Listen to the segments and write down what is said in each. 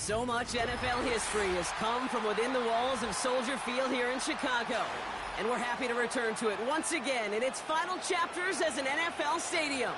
So much NFL history has come from within the walls of Soldier Field here in Chicago. And we're happy to return to it once again in its final chapters as an NFL stadium.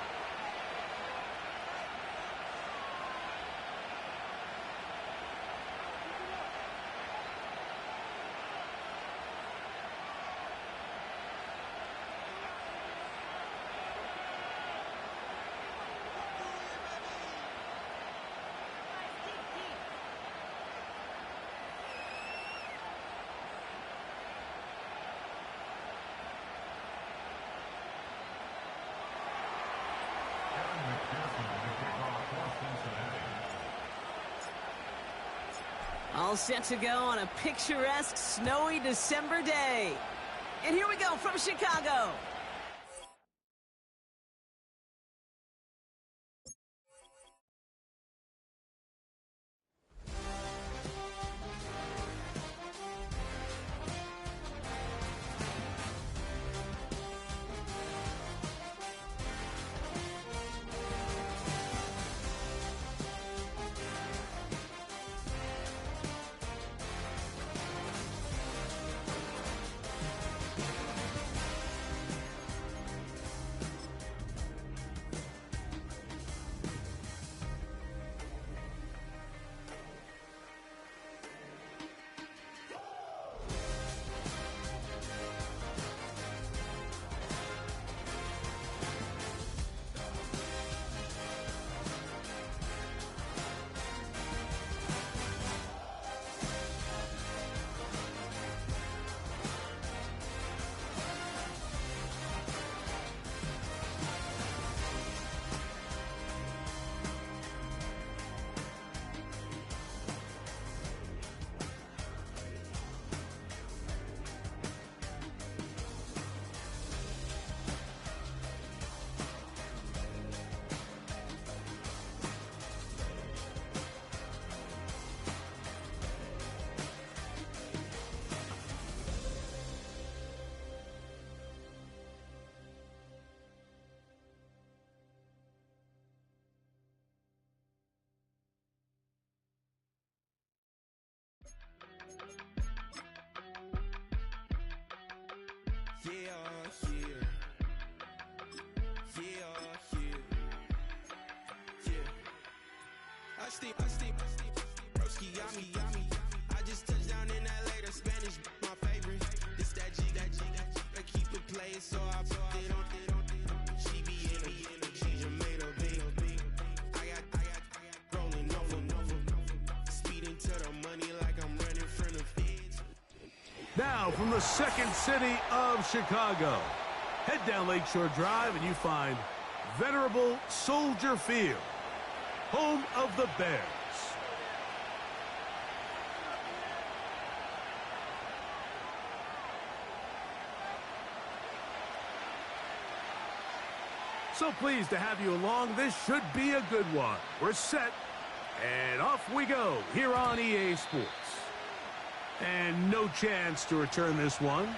All set to go on a picturesque, snowy December day. And here we go from Chicago. Broski got me. I just touched down in LA, the Spanish, my favorite. This that G, I keep it playing, so I put it on. She be in the she just made a big. I got rolling over. Speeding to the money like I'm running from the feds. Now from the second city of Chicago, head down Lakeshore Drive and you find venerable Soldier Field, home of the Bears. So pleased to have you along. This should be a good one. We're set, and off we go here on EA Sports. And no chance to return this one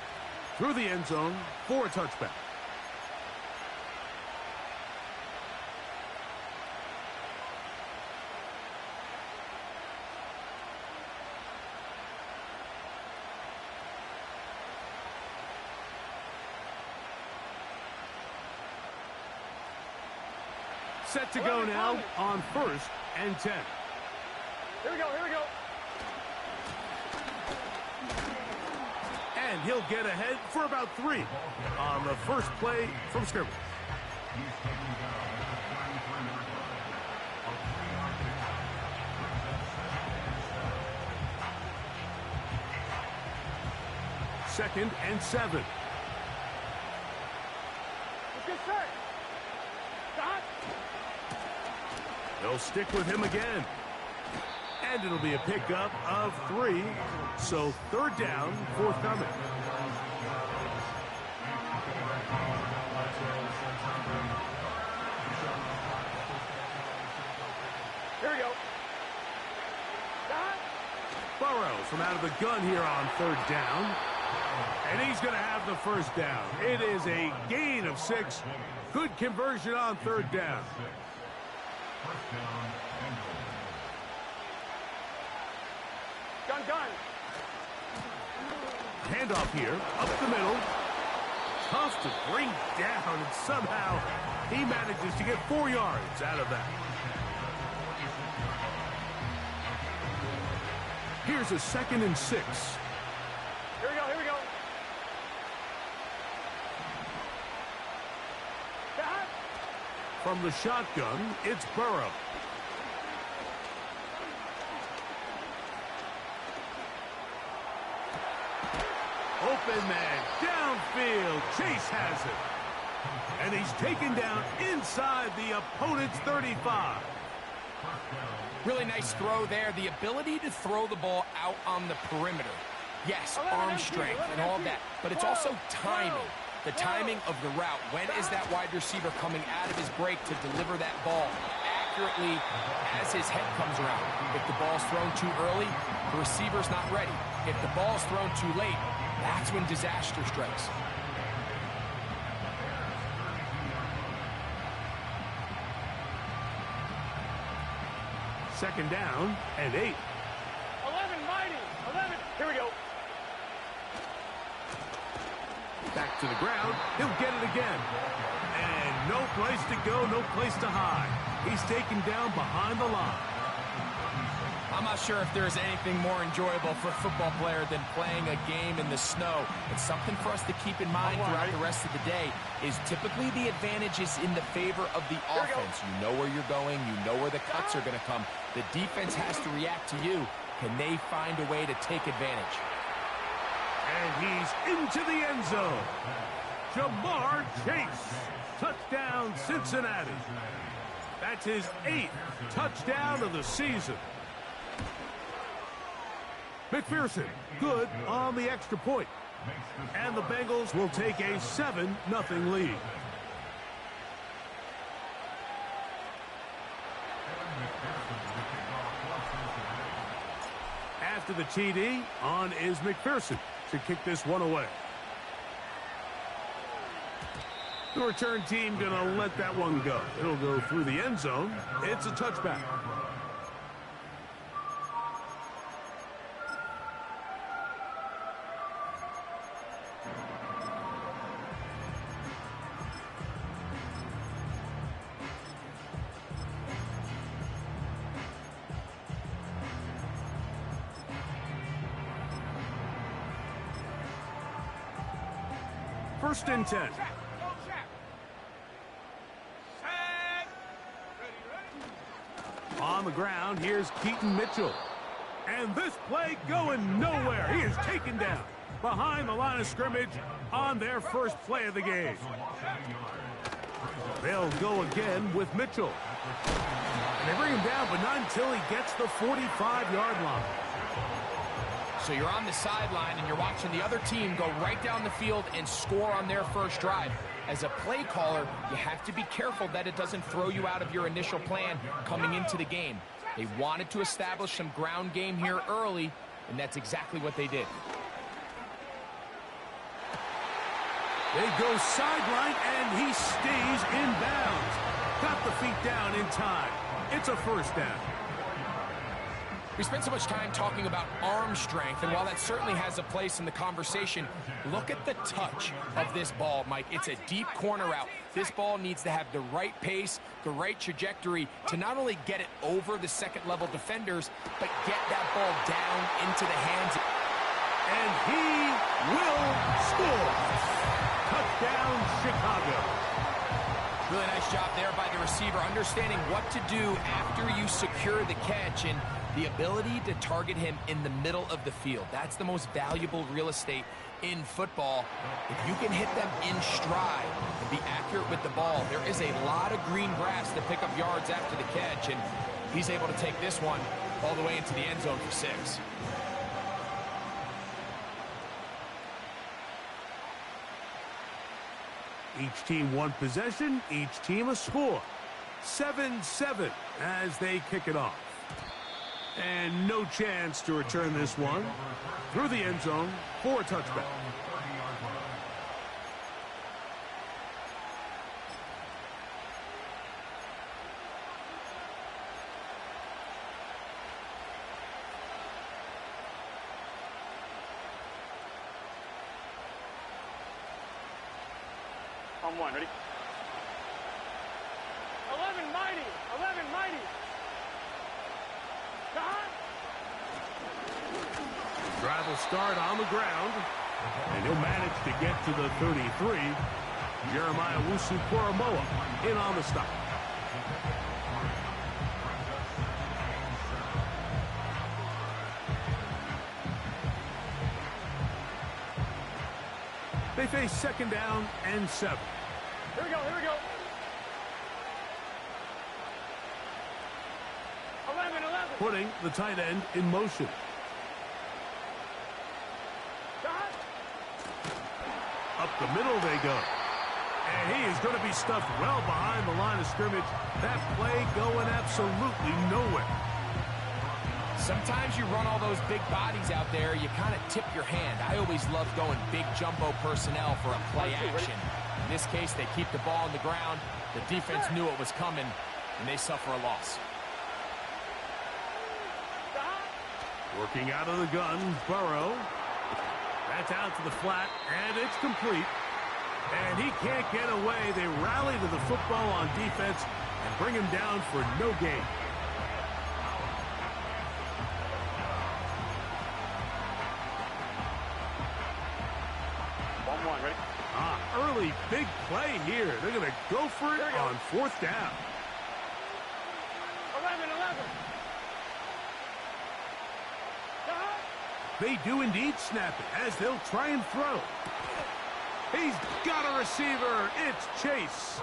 through the end zone for a touchback. Set to go now on 1st and 10. Here we go. And he'll get ahead for about 3 on the first play from scrimmage. Second and 7. Good set. Stop. They'll stick with him again. And it'll be a pickup of 3. So 3rd down, forthcoming. Here we go. Stop. Burrow from out of the gun here on 3rd down. And he's going to have the 1st down. It is a gain of 6. Good conversion on 3rd down. Gun. Handoff here, up the middle. Tough to bring down, and somehow he manages to get 4 yards out of that. Here's a 2nd and 6. Here we go. Back. From the shotgun, it's Burrow. Open man, downfield, Chase has it. And he's taken down inside the opponent's 35. Really nice throw there. The ability to throw the ball out on the perimeter. Yes, arm strength and all of that, but it's also timing. The timing of the route. When is that wide receiver coming out of his break to deliver that ball accurately as his head comes around? If the ball's thrown too early, the receiver's not ready. If the ball's thrown too late, that's when disaster strikes. Second down and 8. 11, mighty. 11. Here we go. Back to the ground. He'll get it again. And no place to go, no place to hide. He's taken down behind the line. I'm not sure if there's anything more enjoyable for a football player than playing a game in the snow. It's something for us to keep in mind throughout the rest of the day is typically the advantage is in the favor of the offense. You know where you're going. You know where the cuts are going to come. The defense has to react to you. Can they find a way to take advantage? And he's into the end zone. Ja'Marr Chase. Touchdown, Cincinnati. That's his 8th touchdown of the season. McPherson, good on the extra point. And the Bengals will take a 7-0 lead. After the TD, on is McPherson to kick this one away. The return team going to let that one go. It'll go through the end zone. It's a touchback. First and 10. On the ground, here's Keaton Mitchell. And this play going nowhere. He is taken down behind the line of scrimmage on their first play of the game. They'll go again with Mitchell. And they bring him down, but not until he gets the 45-yard line. So you're on the sideline and you're watching the other team go right down the field and score on their first drive. As a play caller, you have to be careful that it doesn't throw you out of your initial plan coming into the game. They wanted to establish some ground game here early, and that's exactly what they did. They go sideline, and he stays in bounds. Got the feet down in time. It's a first down. We spent so much time talking about arm strength, and while that certainly has a place in the conversation, look at the touch of this ball, Mike. It's a deep corner route. This ball needs to have the right pace, the right trajectory to not only get it over the second-level defenders, but get that ball down into the hands. And he will score. Touchdown, Chicago. Really nice job there by the receiver, understanding what to do after you secure the catch and the ability to target him in the middle of the field. That's the most valuable real estate in football. If you can hit them in stride and be accurate with the ball, there is a lot of green grass to pick up yards after the catch, and he's able to take this one all the way into the end zone for 6. Each team one possession, each team a score. 7-7 as they kick it off. And no chance to return this one through the end zone for a touchback. On one, ready? 11 mighty. 11 mighty. Drive will start on the ground, and he'll manage to get to the 33. Jeremiah Owusu-Koramoah in on the stop. They face second down and 7. Here we go, here we go. 11. Putting the tight end in motion. Up the middle they go. And he is going to be stuffed well behind the line of scrimmage. That play going absolutely nowhere. Sometimes you run all those big bodies out there, you kind of tip your hand. I always love going big jumbo personnel for a play action. In this case, they keep the ball on the ground. The defense knew it was coming, and they suffer a loss. Working out of the gun, Burrow. That's out to the flat, and it's complete. And he can't get away. They rally to the football on defense and bring him down for no gain. Ready? Early big play here. They're going to go for it on 4th down. 11. They do indeed snap it as they'll try and throw. He's got a receiver. It's Chase.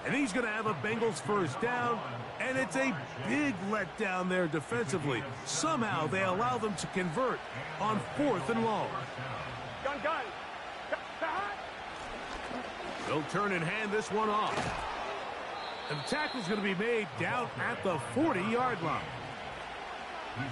And he's going to have a Bengals first down. And it's a big letdown there defensively. Somehow they allow them to convert on 4th and long. Gun. They'll turn and hand this one off. And the tackle's going to be made down at the 40-yard line.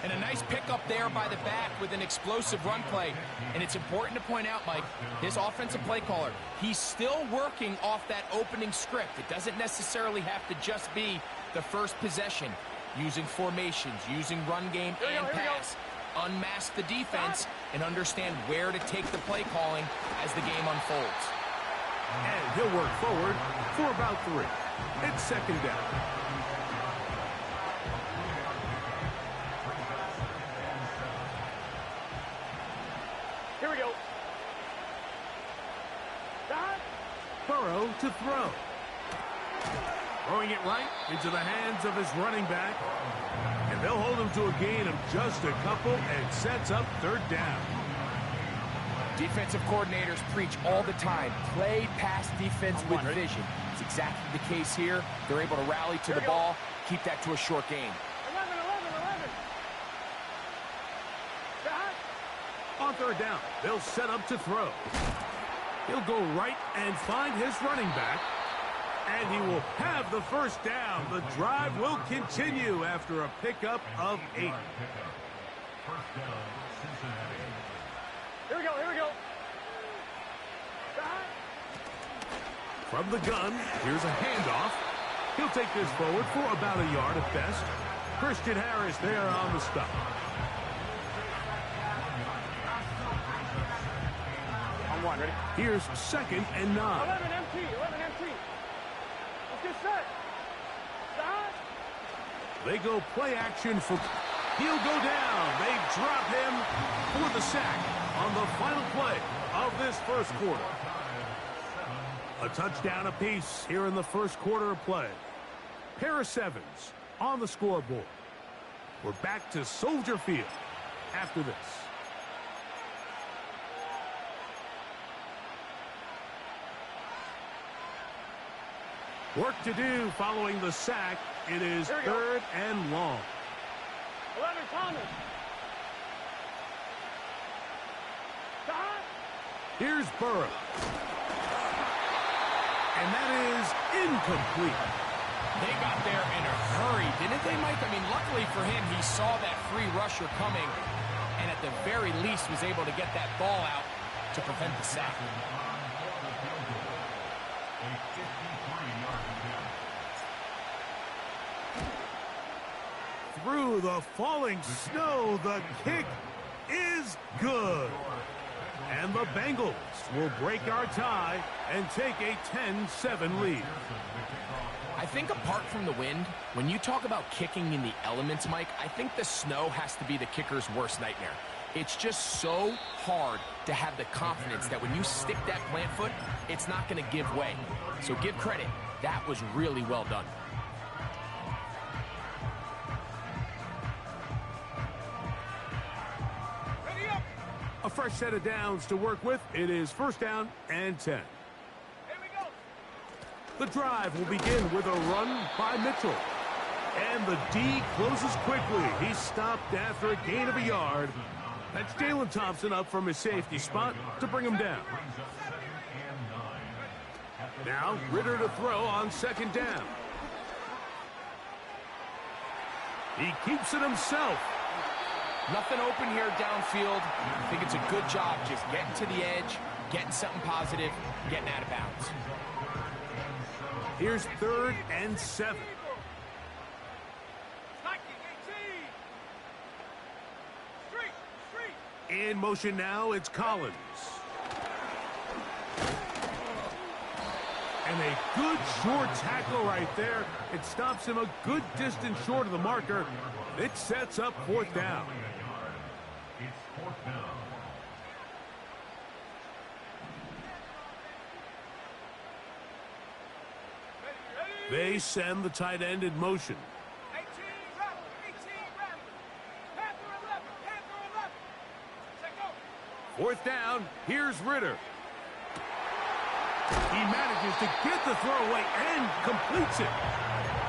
And a nice pickup there by the back with an explosive run play. And it's important to point out, Mike, his offensive play caller, he's still working off that opening script. It doesn't necessarily have to just be the first possession. Using formations, using run game and pass. Unmask the defense and understand where to take the play calling as the game unfolds. And he'll work forward for about 3. It's second down. Here we go. Burrow to throw. Throwing it right into the hands of his running back. And they'll hold him to a gain of just a couple and sets up 3rd down. Defensive coordinators preach all the time, play pass defense with vision. It's exactly the case here. They're able to rally to the ball, keep that to a short gain. 11. On 3rd down, they'll set up to throw. He'll go right and find his running back. And he will have the first down. The drive will continue after a pickup of 8. Here we go. From the gun, here's a handoff. He'll take this forward for about a yard at best. Christian Harris there on the stop. On one, ready? Here's 2nd and 9. 11 MT. Let's get set. They go play action for... He'll go down. They drop him for the sack on the final play of this first quarter. A touchdown apiece here in the first quarter of play. Paris Evans on the scoreboard. We're back to Soldier Field after this. Work to do following the sack. It is 3rd and long. 11 Thomas. Here's Burrow. And that is incomplete. They got there in a hurry, didn't they, Mike? I mean, luckily for him, he saw that free rusher coming and at the very least was able to get that ball out to prevent the sack. Through the falling snow, the kick is good. And the Bengals will break our tie and take a 10-7 lead. I think apart from the wind, when you talk about kicking in the elements, Mike, I think the snow has to be the kicker's worst nightmare. It's just so hard to have the confidence that when you stick that plant foot, it's not going to give way. So give credit. That was really well done. A fresh set of downs to work with. It is first down and 10. Here we go. The drive will begin with a run by Mitchell. And the D closes quickly. He's stopped after a gain of a yard. That's Jalen Thompson up from his safety spot to bring him down. Now Ritter to throw on second down. He keeps it himself. Nothing open here downfield. I think it's a good job just getting to the edge, getting something positive, getting out of bounds. Here's third and 7. In motion now, it's Collins. And a good short tackle right there. It stops him a good distance short of the marker. It sets up fourth down. They send the tight end in motion. Fourth down, here's Ritter. He manages to get the throw away and completes it.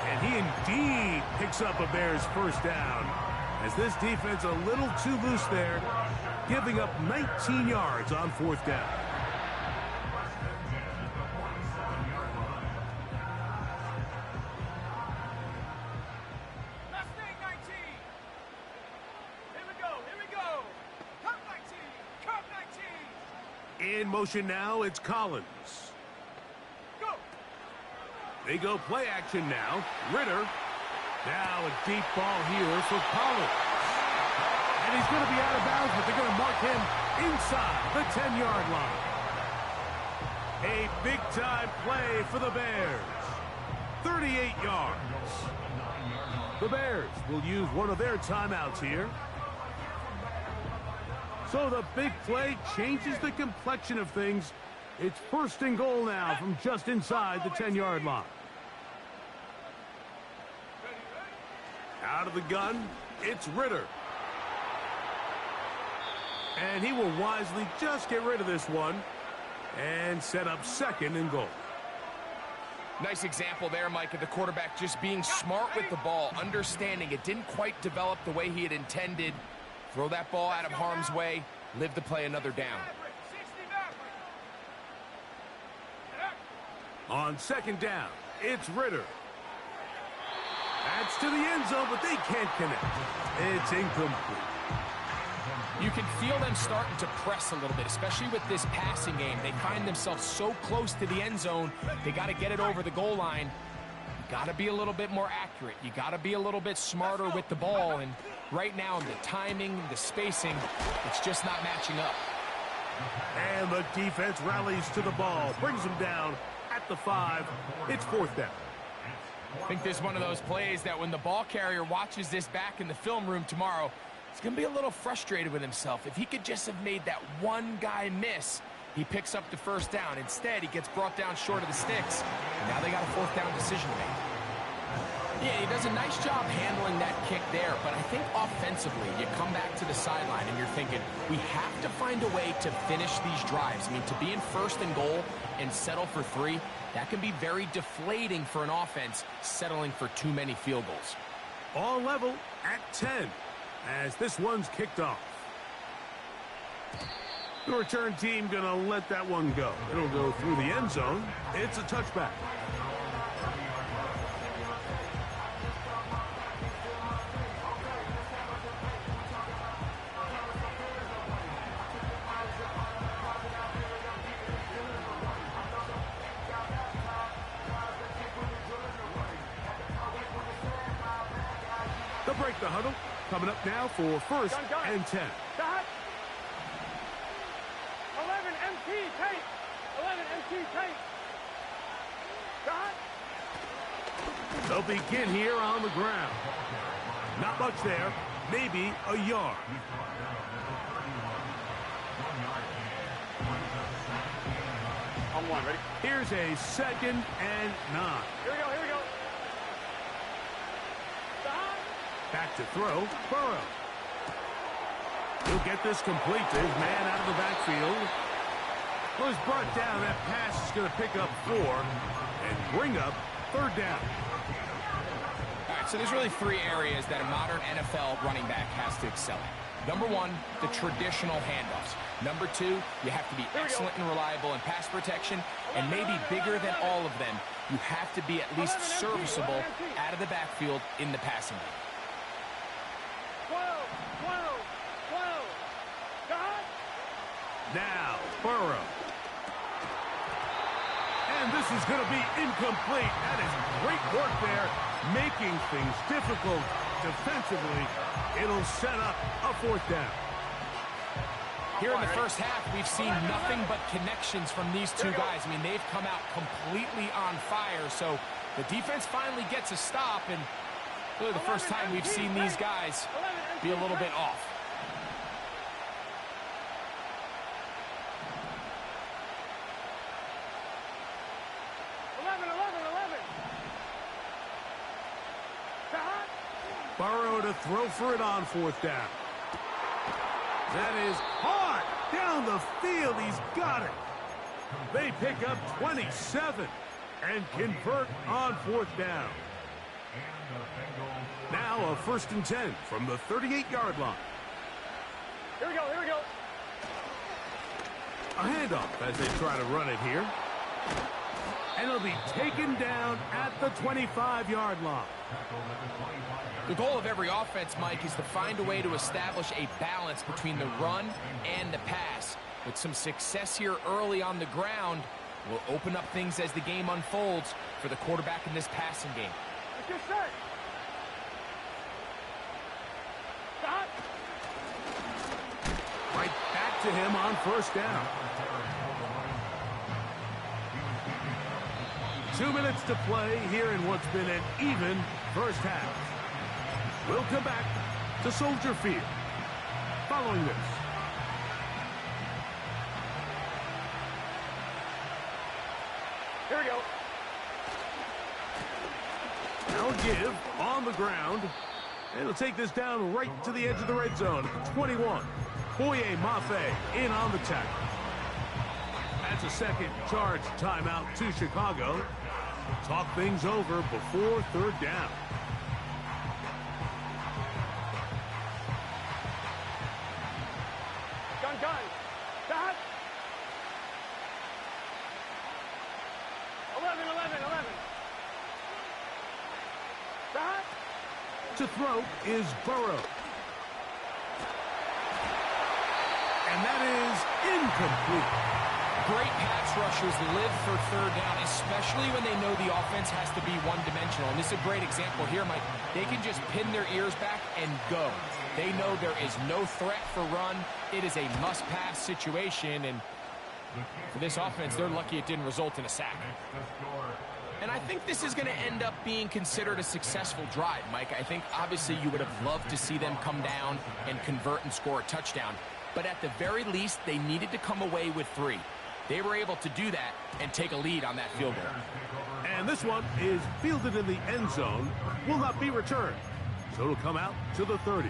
And he indeed picks up a Bears first down. As this defense a little too loose there, giving up 19 yards on fourth down. In motion now, it's Collins. Go. They go play action now. Ritter. Now a deep ball here for Collins. And he's going to be out of bounds, but they're going to mark him inside the 10-yard line. A big-time play for the Bears. 38 yards. The Bears will use one of their timeouts here. So the big play changes the complexion of things. It's first and goal now from just inside the 10-yard line. Out of the gun, it's Ritter. And he will wisely just get rid of this one and set up second and goal. Nice example there, Mike, of the quarterback just being smart with the ball, understanding it didn't quite develop the way he had intended. Throw that ball out of harm's way, live to play another down. On second down, it's Ritter. That's to the end zone, but they can't connect. It's incomplete. You can feel them starting to press a little bit, especially with this passing game. They find themselves so close to the end zone, they got to get it over the goal line. You got to be a little bit more accurate. You got to be a little bit smarter with the ball, and right now, the timing, the spacing, it's just not matching up. And the defense rallies to the ball, brings them down at the 5. It's fourth down. I think this is one of those plays that when the ball carrier watches this back in the film room tomorrow, he's going to be a little frustrated with himself. If he could just have made that one guy miss, he picks up the first down. Instead, he gets brought down short of the sticks. And now they got a fourth down decision to make. Yeah, he does a nice job handling that kick there, but I think offensively, you come back to the sideline and you're thinking, we have to find a way to finish these drives. I mean, to be in first and goal and settle for 3, that can be very deflating for an offense settling for too many field goals. All level at 10 as this one's kicked off. The return team going to let that one go. It'll go through the end zone. It's a touchback. They'll break the huddle. Coming up now for first and 10. MT, tight. 11, MT, tight. Got. They'll begin here on the ground. Not much there. Maybe a yard. On one, ready? Here's a 2nd and 9. Here we go, here we go. Stop. Back to throw. Burrow. He'll get this complete to his man out of the backfield. Well, he's brought down. That pass is going to pick up 4 and bring up 3rd down. All right, so there's really 3 areas that a modern NFL running back has to excel at. Number 1, the traditional handoffs. Number 2, you have to be excellent and reliable in pass protection. And maybe bigger than all of them, you have to be at least serviceable out of the backfield in the passing game. 12, 12, 12. Got. Now, Burrow. And this is going to be incomplete. That is great work there, making things difficult defensively. It'll set up a 4th down. Here in the first half, we've seen nothing but connections from these two guys. I mean, they've come out completely on fire. So the defense finally gets a stop, and really the first time we've seen these guys be a little bit off. Burrow to throw for it on 4th down. That is hard down the field. He's got it. They pick up 27 and convert on 4th down. Now a 1st and 10 from the 38-yard line. Here we go, here we go. A handoff as they try to run it here. And it'll be taken down at the 25-yard line. The goal of every offense, Mike, is to find a way to establish a balance between the run and the pass. With some success here early on the ground, will open up things as the game unfolds for the quarterback in this passing game. Let's get set. Stop. Right back to him on 1st down. 2 minutes to play here in what's been an even first half. We'll come back to Soldier Field following this. Here we go. Now give on the ground. And it'll take this down right to the edge of the red zone. 21. Boye Mafe in on the tackle. That's a 2nd charge timeout to Chicago. Talk things over before 3rd down. Gun. Stop. 11. Stop. To throw is Burrow. And that is incomplete. Great pass rushers live for 3rd down, especially when they know the offense has to be one-dimensional. And this is a great example here, Mike. They can just pin their ears back and go. They know there is no threat for run. It is a must-pass situation, and for this offense, they're lucky it didn't result in a sack. And I think this is going to end up being considered a successful drive, Mike. I think, obviously, you would have loved to see them come down and convert and score a touchdown. But at the very least, they needed to come away with 3. They were able to do that and take a lead on that field goal. And this one is fielded in the end zone. Will not be returned. So it'll come out to the 30.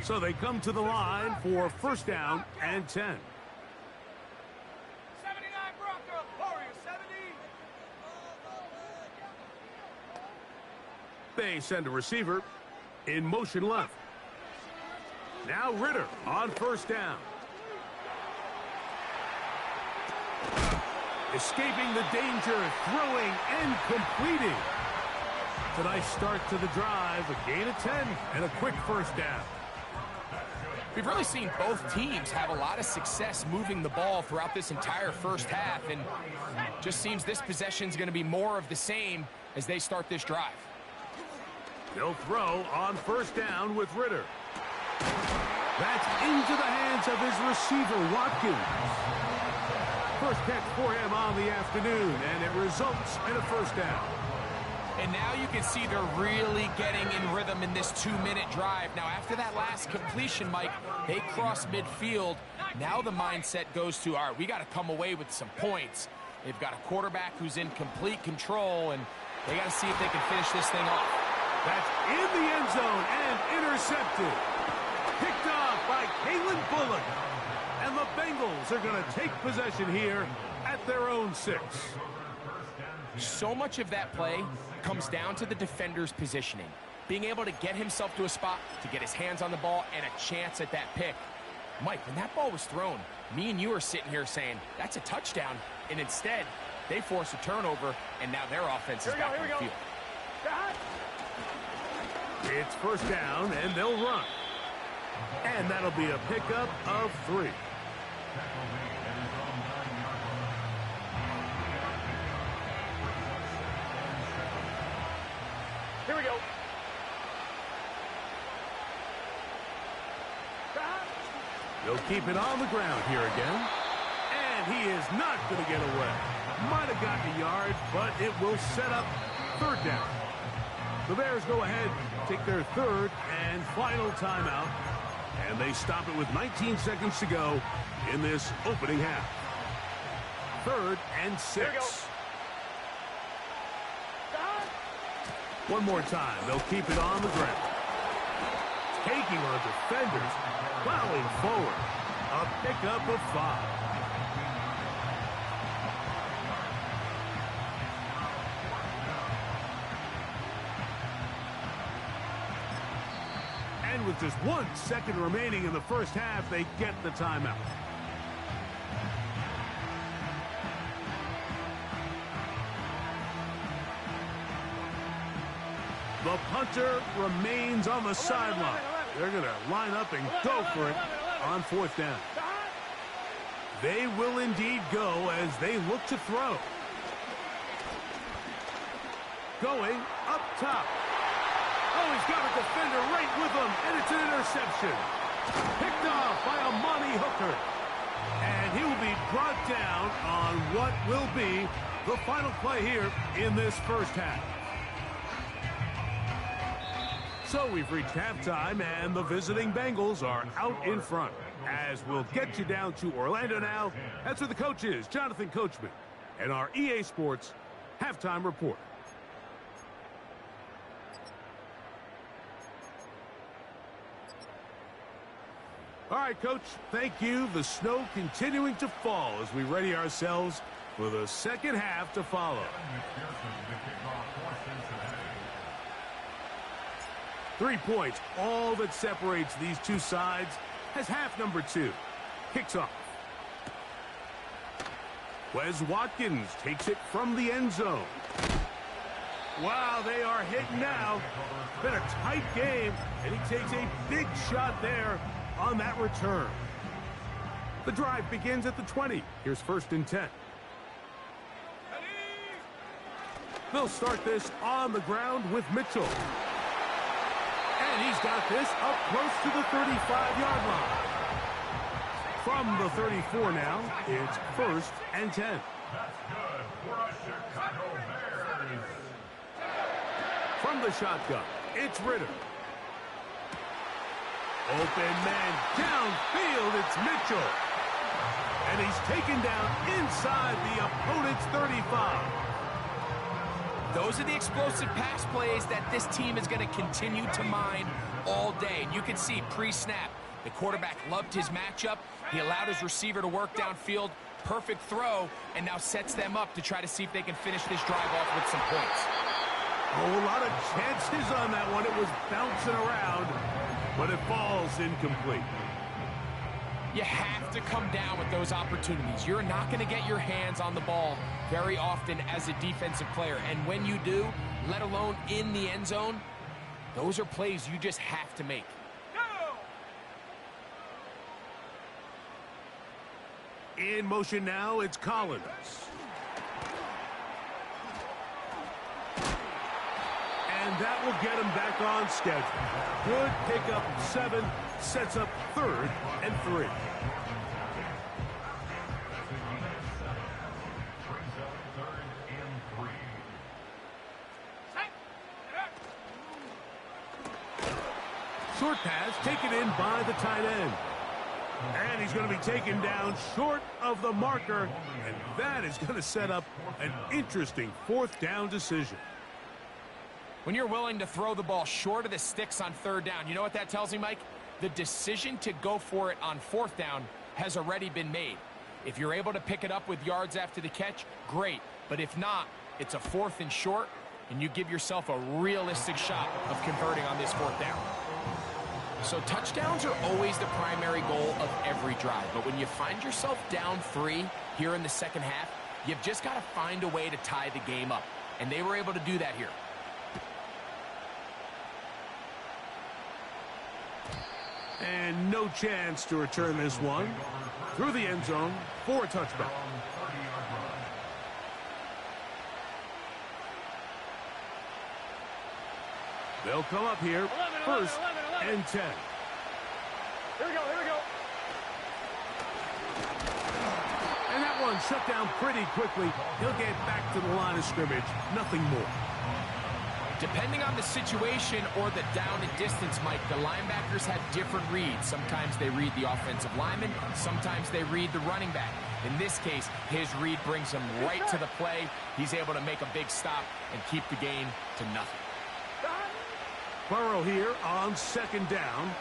So they come to the line for 1st down and 10. 79 Bronco. Warriors 70. They send a receiver in motion left. Now Ritter on 1st down. Escaping the danger, throwing and completing. It's a nice start to the drive, a gain of 10 and a quick 1st down. We've really seen both teams have a lot of success moving the ball throughout this entire first half, and just seems this possession is going to be more of the same as they start this drive. They'll throw on first down with Ritter. That's into the hands of his receiver, Watkins. First catch for him on the afternoon, and it results in a first down. And now you can see they're really getting in rhythm in this 2-minute drive. Now, after that last completion, Mike, they cross midfield. Now the mindset goes to, all right, we got to come away with some points. They've got a quarterback who's in complete control, and they got to see if they can finish this thing off. That's in the end zone and intercepted. Picked off by Kalen Bullock. And the Bengals are going to take possession here at their own 6. So much of that play comes down to the defender's positioning. Being able to get himself to a spot, to get his hands on the ball, and a chance at that pick. Mike, when that ball was thrown, me and you are sitting here saying, that's a touchdown. And instead, they force a turnover, and now their offense is back on the field. It's first down, and they'll run. And that'll be a pickup of 3. Here we go. They'll keep it on the ground here again. And he is not going to get away. Might have gotten a yard, but it will set up third down. The Bears go ahead, take their third and final timeout. And they stop it with 19 seconds to go in this opening half. 3rd and 6. One more time. They'll keep it on the ground. Taking on defenders. Plowing forward. A pickup of 5. And with just 1 second remaining in the first half, they get the timeout. The punter remains on the sideline. They're going to line up and go for it on 4th down. They will indeed go as they look to throw. Going up top. Oh, he's got a defender right with him, and it's an interception. Picked off by Amani Hooker. And he will be brought down on what will be the final play here in this first half. So we've reached halftime, and the visiting Bengals are out in front. As we'll get you down to Orlando now, that's where the coach is, Jonathan Coachman, and our EA Sports Halftime Report. All right, Coach, thank you. The snow continuing to fall as we ready ourselves for the second half to follow. 3 points, all that separates these two sides, as half number 2 kicks off. Wes Watkins takes it from the end zone. Wow, they are hitting now. Been a tight game, and he takes a big shot there on that return. The drive begins at the 20. Here's 1st and 10. They'll start this on the ground with Mitchell. And he's got this up close to the 35-yard line. From the 34 now, it's 1st and 10. That's good for a Chicago Bears. From the shotgun, it's Ritter. Open man downfield, it's Mitchell. And he's taken down inside the opponent's 35. Those are the explosive pass plays that this team is going to continue to mine all day. And you can see pre-snap, the quarterback loved his matchup. He allowed his receiver to work downfield. Perfect throw, and now sets them up to try to see if they can finish this drive off with some points. Oh, a lot of chances on that one. It was bouncing around, but it falls incomplete. You have to come down with those opportunities. You're not going to get your hands on the ball very often as a defensive player. And when you do, let alone in the end zone, those are plays you just have to make. In motion now, it's Collins. And that will get him back on schedule. Good pickup, 7, sets up 3rd and 3. Short pass taken in by the tight end. And he's going to be taken down short of the marker. And that is going to set up an interesting 4th down decision. When you're willing to throw the ball short of the sticks on 3rd down, you know what that tells me, Mike? The decision to go for it on 4th down has already been made. If you're able to pick it up with yards after the catch, great. But if not, it's a 4th and short, and you give yourself a realistic shot of converting on this 4th down. So touchdowns are always the primary goal of every drive. But when you find yourself down 3 here in the second half, you've just got to find a way to tie the game up. And they were able to do that here. And no chance to return this one through the end zone for a touchback. They'll come up here, 1st and 10. Here we go, here we go. And that one shut down pretty quickly. He'll get back to the line of scrimmage, nothing more. Depending on the situation or the down and distance, Mike, the linebackers have different reads. Sometimes they read the offensive lineman, sometimes they read the running back. In this case, his read brings him right to the play. He's able to make a big stop and keep the game to nothing. Burrow here on 2nd down.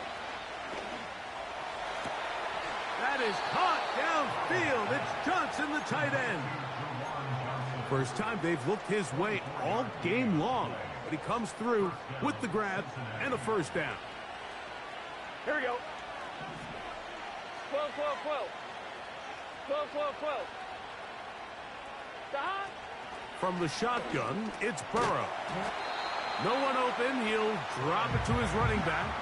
That is caught downfield. It's Johnson, the tight end. First time they've looked his way all game long. But he comes through with the grab and a 1st down. Here we go. 12, 12, 12. 12, 12, 12. Stop. From the shotgun, it's Burrow. No one open. He'll drop it to his running back.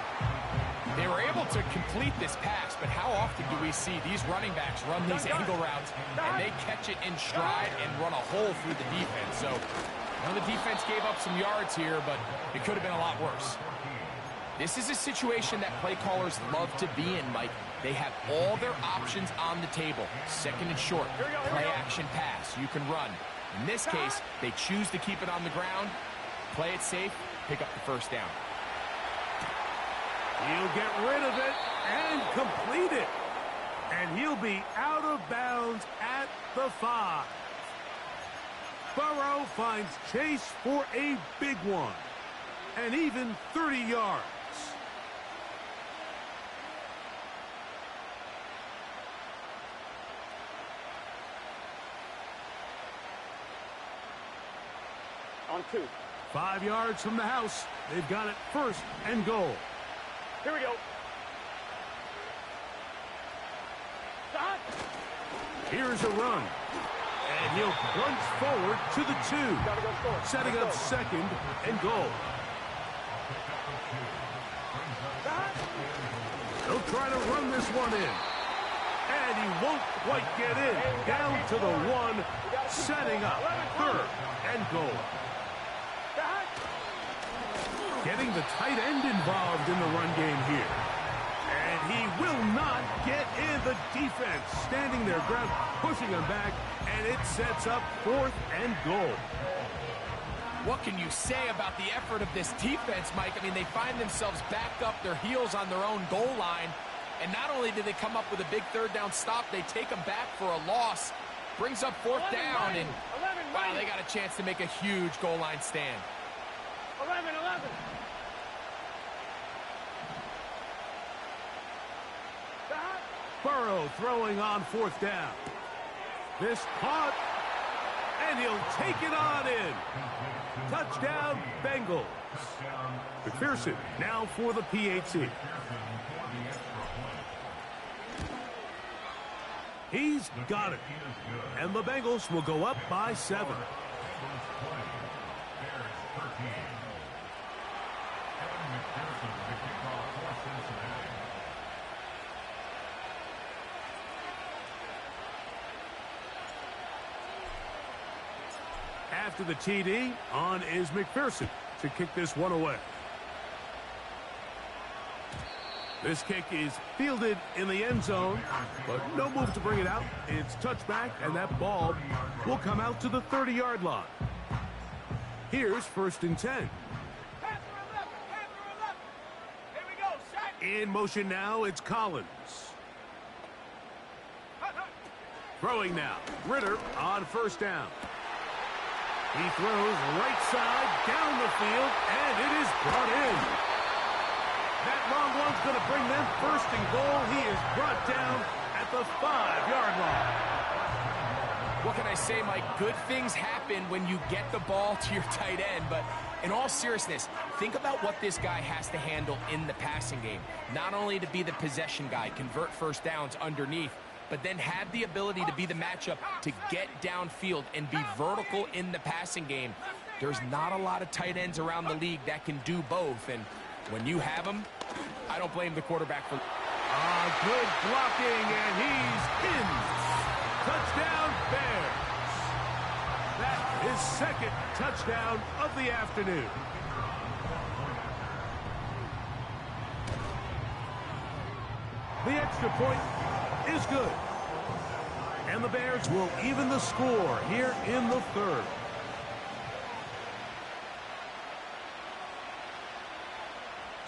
They were able to complete this pass, but how often do we see these running backs run these angle routes and they catch it in stride and run a hole through the defense? So, the defense gave up some yards here, but it could have been a lot worse. This is a situation that play callers love to be in, Mike. They have all their options on the table. 2nd and short, play action pass. You can run. In this case, they choose to keep it on the ground, play it safe, pick up the 1st down. He'll get rid of it and complete it. And he'll be out of bounds at the 5. Burrow finds Chase for a big one. And even 30 yards. On 2. 5 yards from the house. They've got it 1st and goal. Here we go. Stop. Here's a run. And he'll plunge forward to the 2. Gotta go score. Setting up 2nd and goal. Stop. They'll try to run this one in. And he won't quite get in. Down to the 1. Setting up 3rd and goal. Getting the tight end involved in the run game here. And he will not get in. The defense standing their ground, pushing him back, and it sets up 4th and goal. What can you say about the effort of this defense, Mike? I mean, they find themselves backed up their heels on their own goal line, and not only do they come up with a big 3rd down stop, they take them back for a loss. Brings up 4th down, and wow, they got a chance to make a huge goal line stand. 11, 11. Burrow throwing on 4th down. This caught, and he'll take it on in. Touchdown, Bengals. McPherson now for the PAT. He's got it. And the Bengals will go up by 7. After the TD, on is McPherson to kick this one away. This kick is fielded in the end zone, but no move to bring it out. It's touchback, and that ball will come out to the 30-yard line. Here's 1st and 10. In motion now, it's Collins. Throwing now, Ritter on 1st down. He throws right side down the field, and it is brought in. That long one's going to bring them 1st and goal. He is brought down at the 5-yard line. What can I say, Mike? Good things happen when you get the ball to your tight end, but in all seriousness, think about what this guy has to handle in the passing game. Not only to be the possession guy, convert 1st downs underneath, but then have the ability to be the matchup to get downfield and be vertical in the passing game. There's not a lot of tight ends around the league that can do both, and when you have them, I don't blame the quarterback for... Good blocking, and he's in. Touchdown, Bears. That is 2nd touchdown of the afternoon. The extra point is good. And the Bears will even the score here in the 3rd.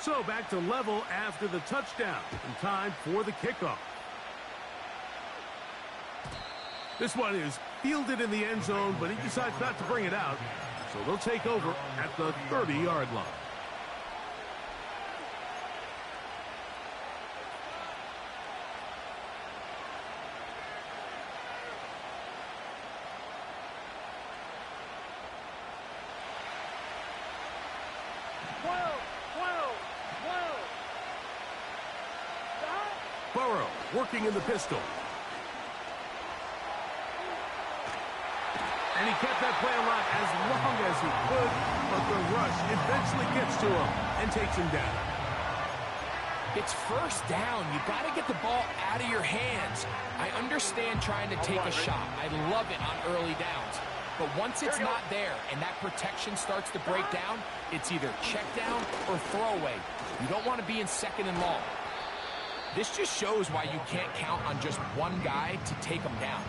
So back to level after the touchdown, and time for the kickoff. This one is fielded in the end zone, but he decides not to bring it out. So they'll take over at the 30-yard line. Burrow working in the pistol. And he kept that play alive as long as he could, but the rush eventually gets to him and takes him down. It's 1st down. You got to get the ball out of your hands. I understand trying to take a shot. I love it on early downs. But once it's not there and that protection starts to break down, it's either check down or throw away. You don't want to be in 2nd and long. This just shows why you can't count on just one guy to take him down.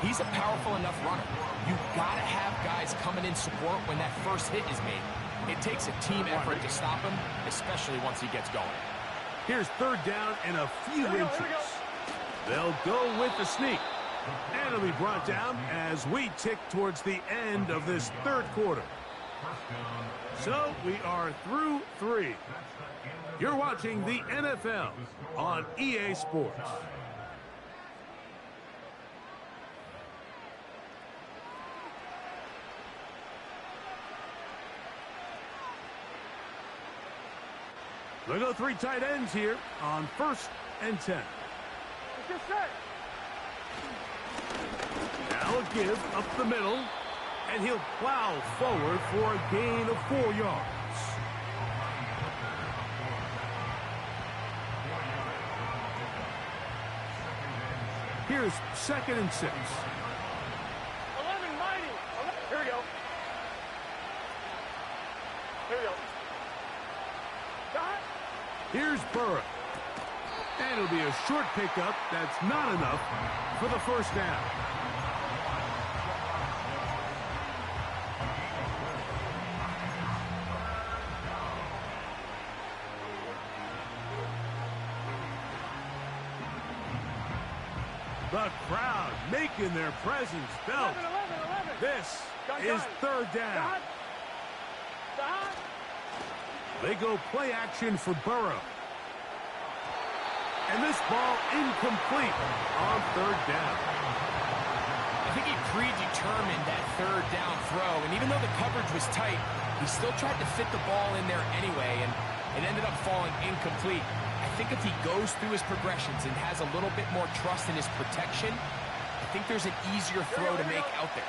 He's a powerful enough runner. You've got to have guys coming in support when that first hit is made. It takes a team effort to stop him, especially once he gets going. Here's 3rd down and a few inches. They'll go with the sneak. And it'll be brought down as we tick towards the end of this 3rd quarter. So we are through 3. You're watching the NFL on EA Sports. They'll go 3 tight ends here on 1st and 10. Get set. Now a give up the middle, and he'll plow forward for a gain of 4 yards. Here's 2nd and 6. 11 mighty. Here we go. Here we go. Dot. Here's Burrow. And it'll be a short pickup that's not enough for the 1st down. The crowd making their presence felt. 11. This is 3rd down. Dot. They go play action for Burrow. And this ball incomplete on 3rd down. I think he predetermined that 3rd down throw, and even though the coverage was tight, he still tried to fit the ball in there anyway, and it ended up falling incomplete. I think if he goes through his progressions and has a little bit more trust in his protection, I think there's an easier throw to make out there.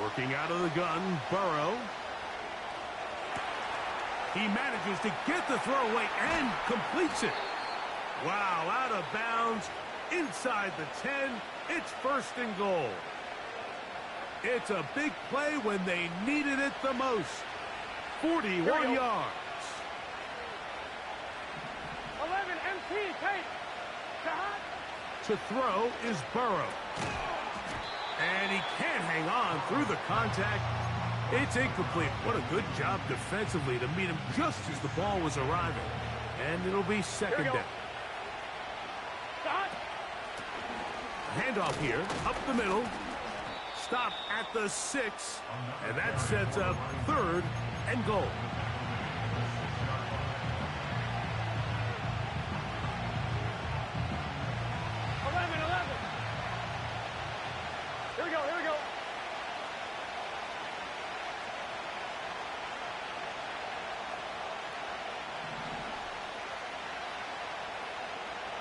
Working out of the gun, Burrow. He manages to get the throw away and completes it. Wow, out of bounds, inside the 10. It's 1st and goal. It's a big play when they needed it the most. 41 yards. 11, MP, take. Shot. To throw is Burrow. And he can't hang on through the contact. It's incomplete. What a good job defensively to meet him just as the ball was arriving. And it'll be 2nd down. Shot. Handoff here, up the middle. Stop at the 6. And that sets up 3rd and goal. Here we go, here we go.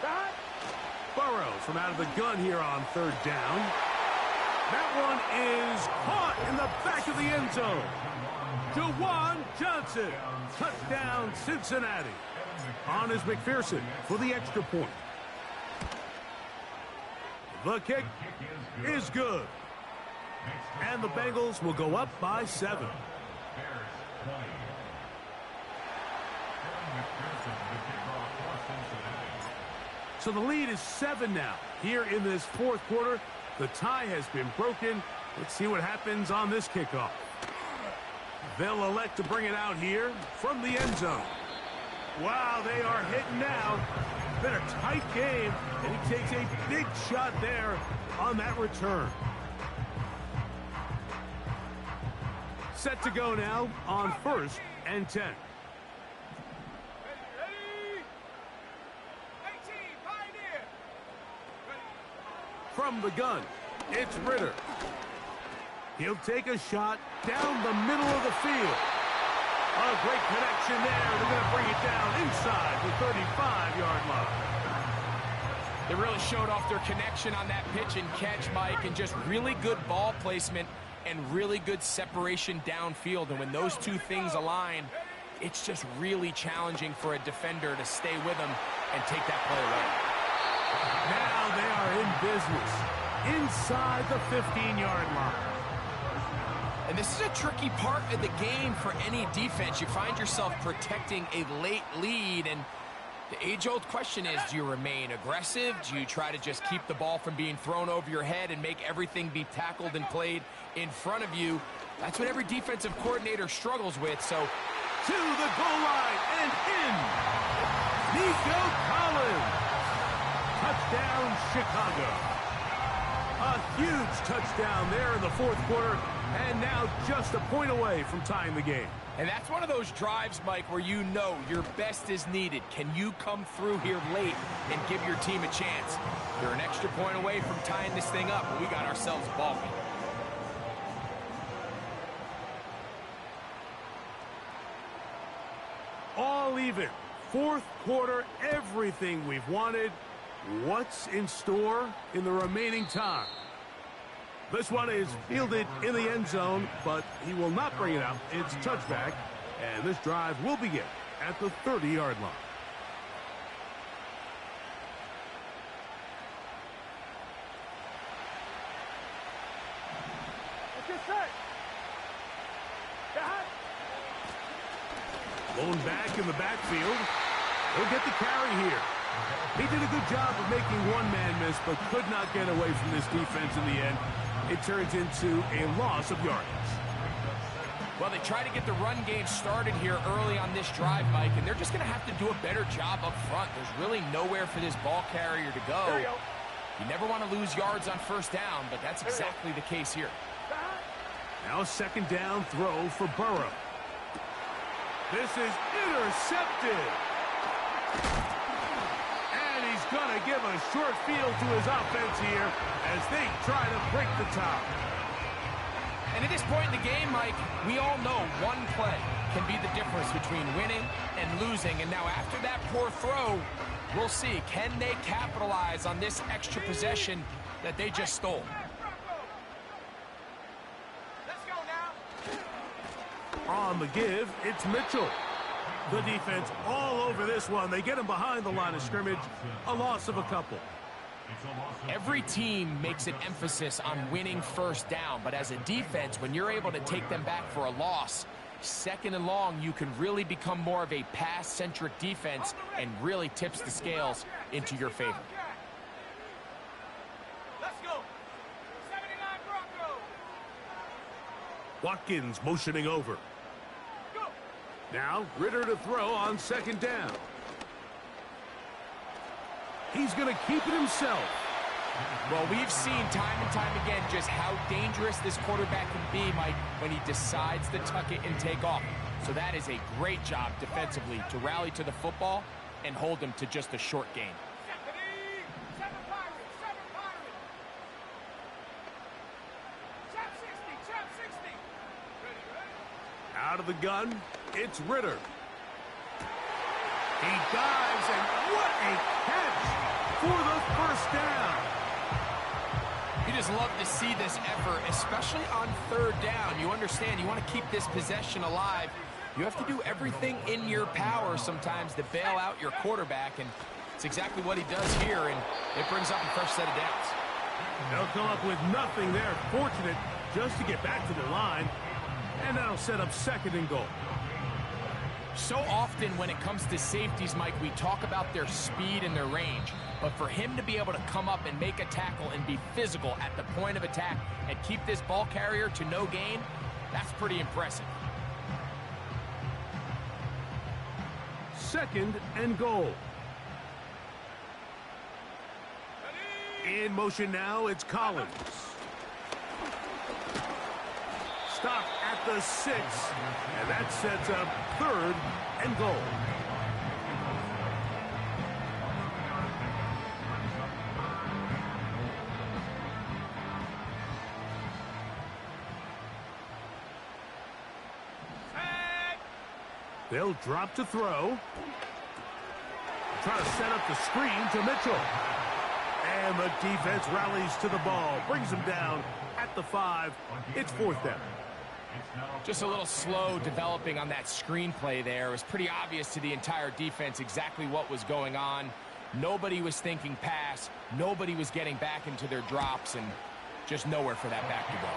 Shot. Burrow from out of the gun here on 3rd down. That one is caught in the back of the end zone. Juwan Johnson. Touchdown, Cincinnati. On is McPherson for the extra point. The kick is good. And the Bengals will go up by 7. So the lead is 7 now. Here in this 4th quarter, the tie has been broken. Let's see what happens on this kickoff. They'll elect to bring it out here from the end zone. Wow, they are hitting now. Been a tight game, and he takes a big shot there on that return. Set to go now on 1st and 10. From the gun, it's Ritter. He'll take a shot down the middle of the field. A great connection there. They're going to bring it down inside the 35-yard line. They really showed off their connection on that pitch and catch, Mike, and just really good ball placement and really good separation downfield. And when those two things align, it's just really challenging for a defender to stay with them and take that play away. Now they are in business inside the 15-yard line. And this is a tricky part of the game for any defense. You find yourself protecting a late lead, and the age-old question is, do you remain aggressive? Do you try to just keep the ball from being thrown over your head and make everything be tackled and played in front of you? That's what every defensive coordinator struggles with. So to the goal line and in. Nico Collins. Touchdown, Chicago. A huge touchdown there in the 4th quarter, and now just a point away from tying the game. And that's one of those drives, Mike, where you know your best is needed. Can you come through here late and give your team a chance? You're an extra point away from tying this thing up, and we got ourselves a ball game. All even. 4th quarter, everything we've wanted. What's in store in the remaining time? This one is fielded in the end zone, but he will not bring it out. It's touchback, and this drive will begin at the 30-yard line. Let's get set. Shot. Blown back in the backfield. He'll get the carry here. He did a good job of making one man miss, but could not get away from this defense in the end. It turns into a loss of yardage. Well, they try to get the run game started here early on this drive, Mike, and they're just going to have to do a better job up front. There's really nowhere for this ball carrier to go. There you go. You never want to lose yards on 1st down, but that's exactly the case here. Now 2nd down throw for Burrow. This is intercepted. And he's going to give a short field to his offense here as they try to break the tie. And at this point in the game, Mike, we all know one play can be the difference between winning and losing. And now after that poor throw, we'll see, can they capitalize on this extra possession that they just stole? Let's On the give, it's Mitchell. The defense all over this one. They get him behind the line of scrimmage. A loss of a couple. Every team makes an emphasis on winning first down, but as a defense, when you're able to take them back for a loss, second and long, you can really become more of a pass-centric defense and really tips the scales into your favor. Let's go. 79 Broncos. Watkins motioning over. Go. Now, Ritter to throw on second down. He's going to keep it himself. Well, we've seen time and time again just how dangerous this quarterback can be, Mike, when he decides to tuck it and take off. So that is a great job defensively to rally to the football and hold him to just a short gain. Seven Pirates. Chop 60. Ready. Out of the gun, it's Ritter. He dives, and what a catch for the first down. You just love to see this effort, especially on third down. You understand, you want to keep this possession alive. You have to do everything in your power sometimes to bail out your quarterback, and it's exactly what he does here, and it brings up a fresh set of downs. They'll come up with nothing there. Fortunate just to get back to the line, and that'll set up second and goal. So often when it comes to safeties, Mike, we talk about their speed and their range. But for him to be able to come up and make a tackle and be physical at the point of attack and keep this ball carrier to no gain, that's pretty impressive. Second and goal. In motion now, it's Collins. Stop at the 6, and that sets up third and goal. They'll drop to throw. Try to set up the screen to Mitchell. And the defense rallies to the ball, brings him down at the 5. It's fourth down. Just a little slow developing on that screenplay there. It was pretty obvious to the entire defense exactly what was going on. Nobody was thinking pass. Nobody was getting back into their drops, and just nowhere for that back to go.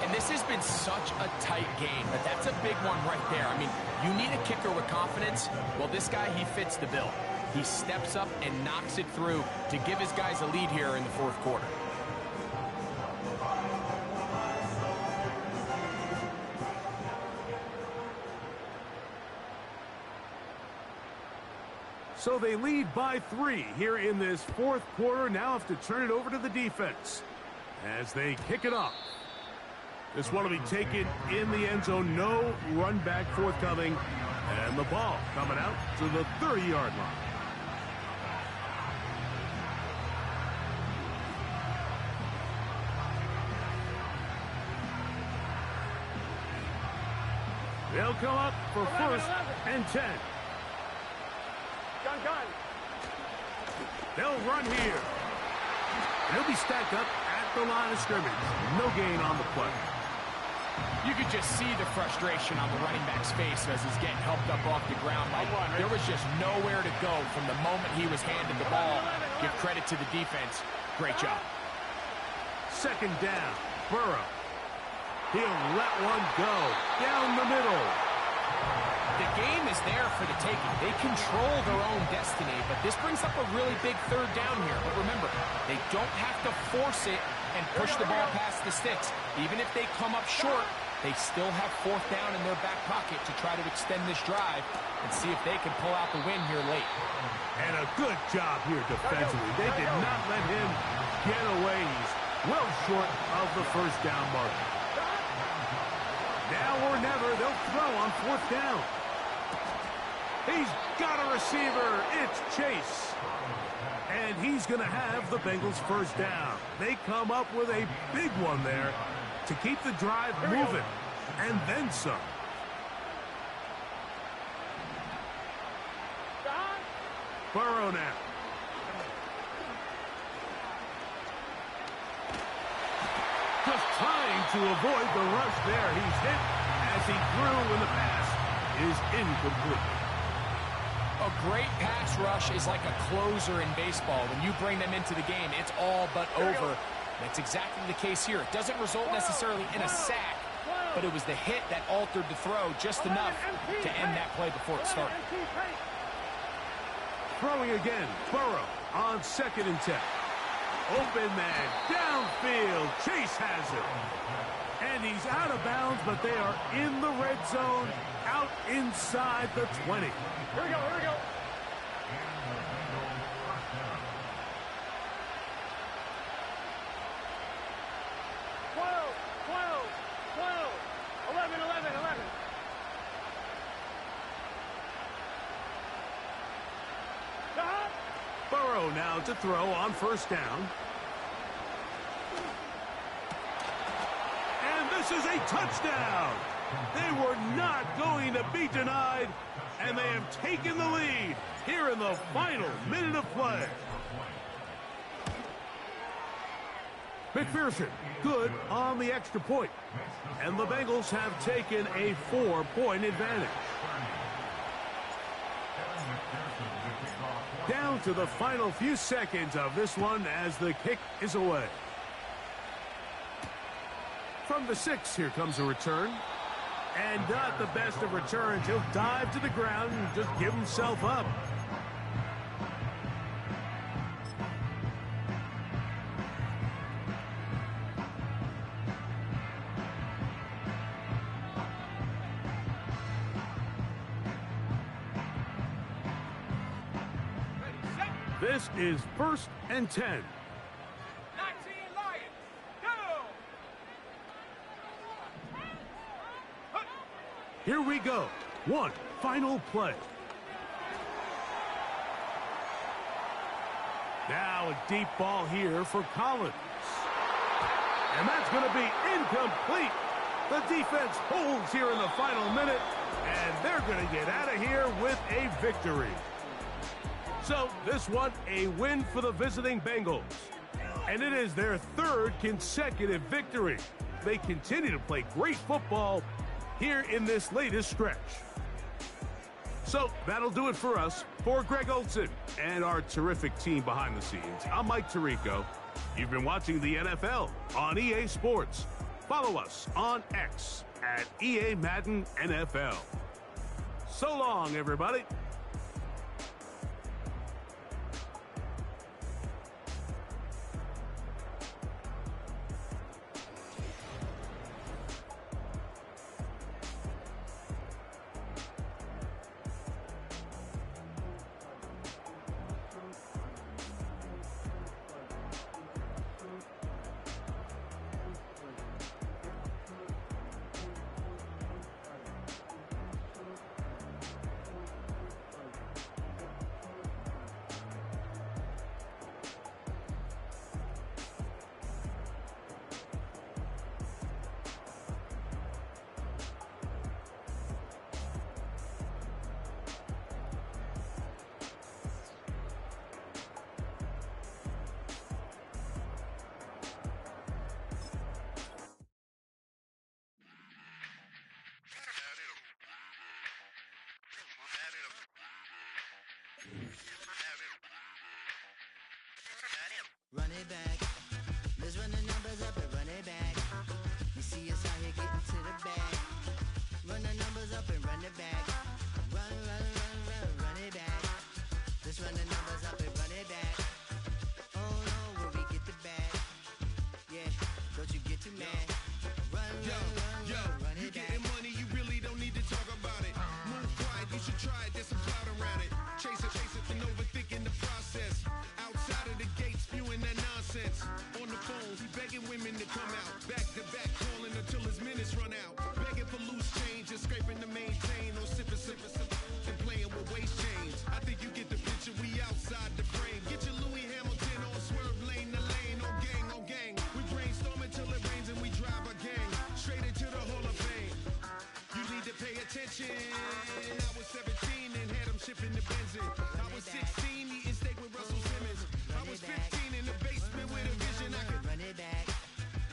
And this has been such a tight game, but that's a big one right there. I mean, you need a kicker with confidence. Well, this guy, he fits the bill. He steps up and knocks it through to give his guys a lead here in the fourth quarter. So they lead by 3 here in this fourth quarter. Now have to turn it over to the defense as they kick it off. This one will be taken in the end zone. No run back forthcoming. And the ball coming out to the 30-yard line. They'll come up for first and 10. Gun. They'll run here. They'll be stacked up at the line of scrimmage. No gain on the play. You could just see the frustration on the running back's face as he's getting helped up off the ground. Like, there was just nowhere to go from the moment he was handed the ball. Give credit to the defense. Great job. Second down. Burrow. He'll let one go down the middle. The game is there for the taking. They control their own destiny, but this brings up a really big third down here. But remember, they don't have to force it and push the ball past the sticks. Even if they come up short, they still have fourth down in their back pocket to try to extend this drive and see if they can pull out the win here late. And a good job here defensively. They did not let him get away. He's well short of the first down marker. Now or never, they'll throw on fourth down. He's got a receiver. It's Chase. And he's going to have the Bengals first down. They come up with a big one there to keep the drive moving. And then some. Burrow now. Just trying to avoid the rush there. He's hit as he threw when the pass is incomplete. A great pass rush is like a closer in baseball. When you bring them into the game, it's all but over. That's exactly the case here. It doesn't result necessarily in a sack, but it was the hit that altered the throw just enough to end that play before it started. Throwing again, Burrow on 2nd and 10. Open man, downfield, Chase has it. And he's out of bounds, but they are in the red zone, out inside the 20. Here we go, here we go. Burrow now to throw on 1st down. And this is a touchdown. They were not going to be denied, and they have taken the lead here in the final minute of play. McPherson, good on the extra point. And the Bengals have taken a 4-point advantage. Down to the final few seconds of this one as the kick is away. From the 6, here comes a return. And not the best of returns. He'll dive to the ground and just give himself up. This is 1st and 10. 19 Lions, go! Here we go. One final play. Now a deep ball here for Collins. And that's going to be incomplete. The defense holds here in the final minute, and they're going to get out of here with a victory. So this one, a win for the visiting Bengals. And it is their 3rd consecutive victory. They continue to play great football here in this latest stretch. So that'll do it for us. For Greg Olsen and our terrific team behind the scenes, I'm Mike Tirico. You've been watching the NFL on EA Sports. Follow us on X at EA Madden NFL. So long, everybody. Run it back. Let's run the numbers up and run it back. You see us out here getting to the bag. Run the numbers up and run it back. Run, run, run, run, run it back. Let's run the numbers up and run it back. Oh no, will we get the bag? Yeah, don't you get too mad. Run, run, run, run it back. You getting money, you really don't need to talk about it. Move quiet, you should try it, there's some clout around it. Chase it, and overthinking the process. Outside of the gate, spewing that nonsense. On the phone, he begging women to come out. Back to back, calling until his minutes run out. Begging for loose change and scraping to maintain. Or sipping, and playing with waist chains. I think you get the picture, we outside the frame. Get your Louis Hamilton on swerve lane to lane. On gang, on gang. We brainstorm until it rains and we drive our gang straight into the Hall of Fame. You need to pay attention. I was 17 and had them shipping the Benzin. I was 16 eating steak with Russell Simmons. I was 15 in the basement with a vision. I could run it back.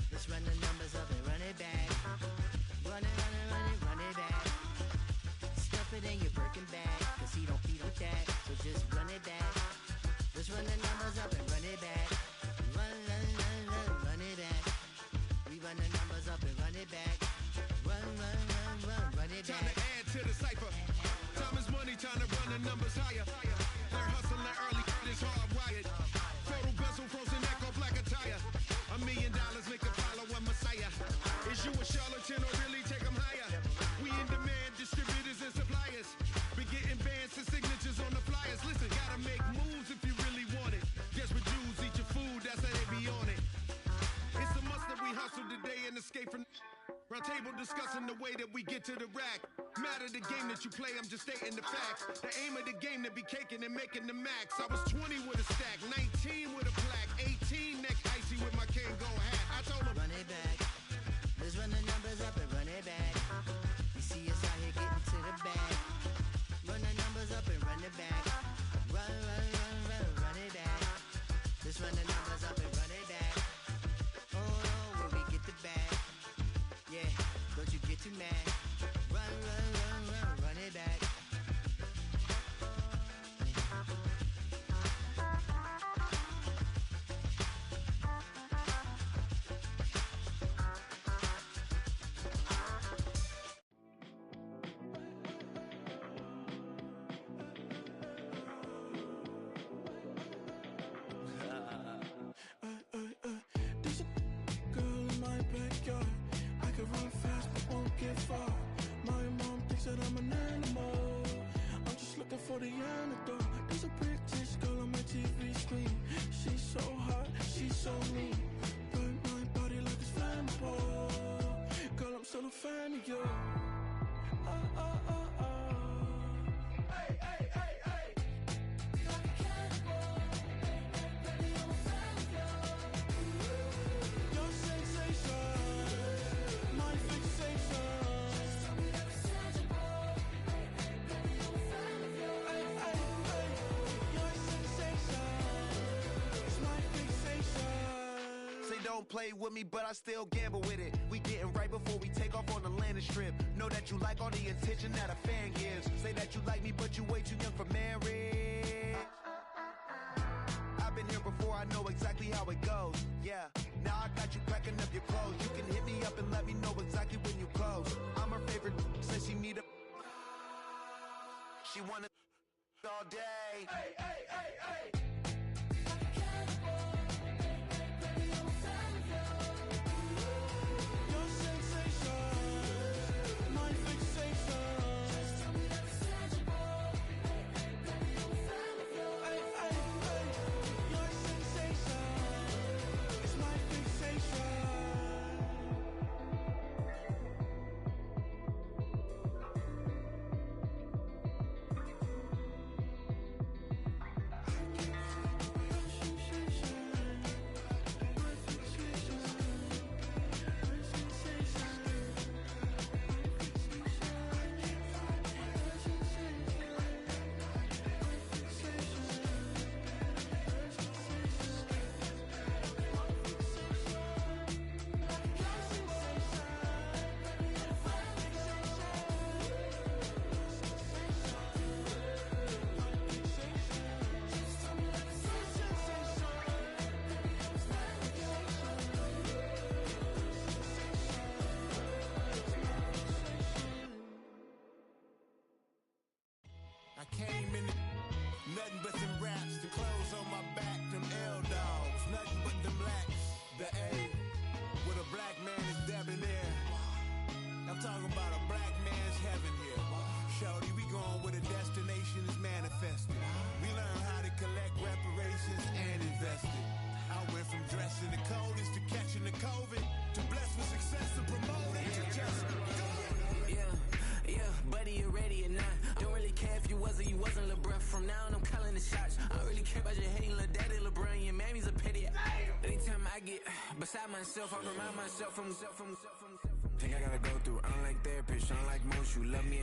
Let's run the numbers up and run it back. Run it, run it, run it, run it it back. Run, run, run, run, run it Time to back. add to the cipher. Time is money, time to run the numbers higher. They're hustling early, it's hardwired. Total bezel, frozen neck off like a tire. $1 million make a follow a messiah. Is you a charlatan or really take them higher? We in demand, distributors and suppliers. Be getting bands and signatures on the flyers. Listen, gotta make moves if you really want it. Desperate Jews eat your food, that's how they be on it. It's a must that we hustle today and escape from round table discussing the way that we get to the rack. Matter the game that you play, I'm just stating the facts. The aim of the game to be caking and making the max. I was 20 with a stack, 19 with a plaque, 18 neck icy with my Kango hat. I told him, Run it back. Let's run the numbers up and run it back. You see us out here getting to the bag. Run the numbers up and run it back. Run, run, run, run, run it back. Let's run the numbers up and run it back. Oh no, when we get the bag. Yeah, don't you get too mad. Run, run, run, run, run it back. There's a girl in my backyard. I can run fast but won't get far. My mom thinks that I'm an animal. I'm just looking for the antidote. There's a British girl on my TV screen. She's so hot, she's so mean. Burn my body like it's flammable. Girl, I'm still a fan of you. Hey, hey, hey, hey. Like a cannibal. Baby, I'm a fan of you. Your sensation, my fixation. Just tell me that it's tangible. Baby, I'm a fan of you. Hey, hey, hey. Your sensation is my fixation. Say don't play with me, but I still gamble with it. We getting right before we take off on the landing strip. Know that you like all the attention that a fan gives. Say that you like me, but you way too young for marriage. I've been here before, I know exactly how it goes. Yeah, now I got you packing up your clothes. You can hit me up and let me know exactly when you close. I'm her favorite, says she need a. She wanna all day. Hey, hey, hey, hey. Your sensation, my fixation. Just tell me that it's tangible. Baby, I'm a fan of you. Hey, hey, hey. Your sensation is my fixation. I came in nothing but them raps, the clothes on my back, them L-dogs, nothing but them blacks, the A, with a black man is debonair. I'm talking about a black man's heaven here. Shorty, we going where the destination is manifested. We learn how to collect reparations and invest it. I went from dressing the coldest to catching the COVID, to blessed with success to promote it, to just go. Yeah, buddy, you ready or not? Don't really care if you was or you wasn't, lil' bruh. From now on, I'm calling the shots. I don't really care about your hating, lil' daddy, LeBron. Your mammy's a pity. Anytime I get beside myself, I remind myself from. Think I gotta go through. I don't like therapists, I don't like most. You love me,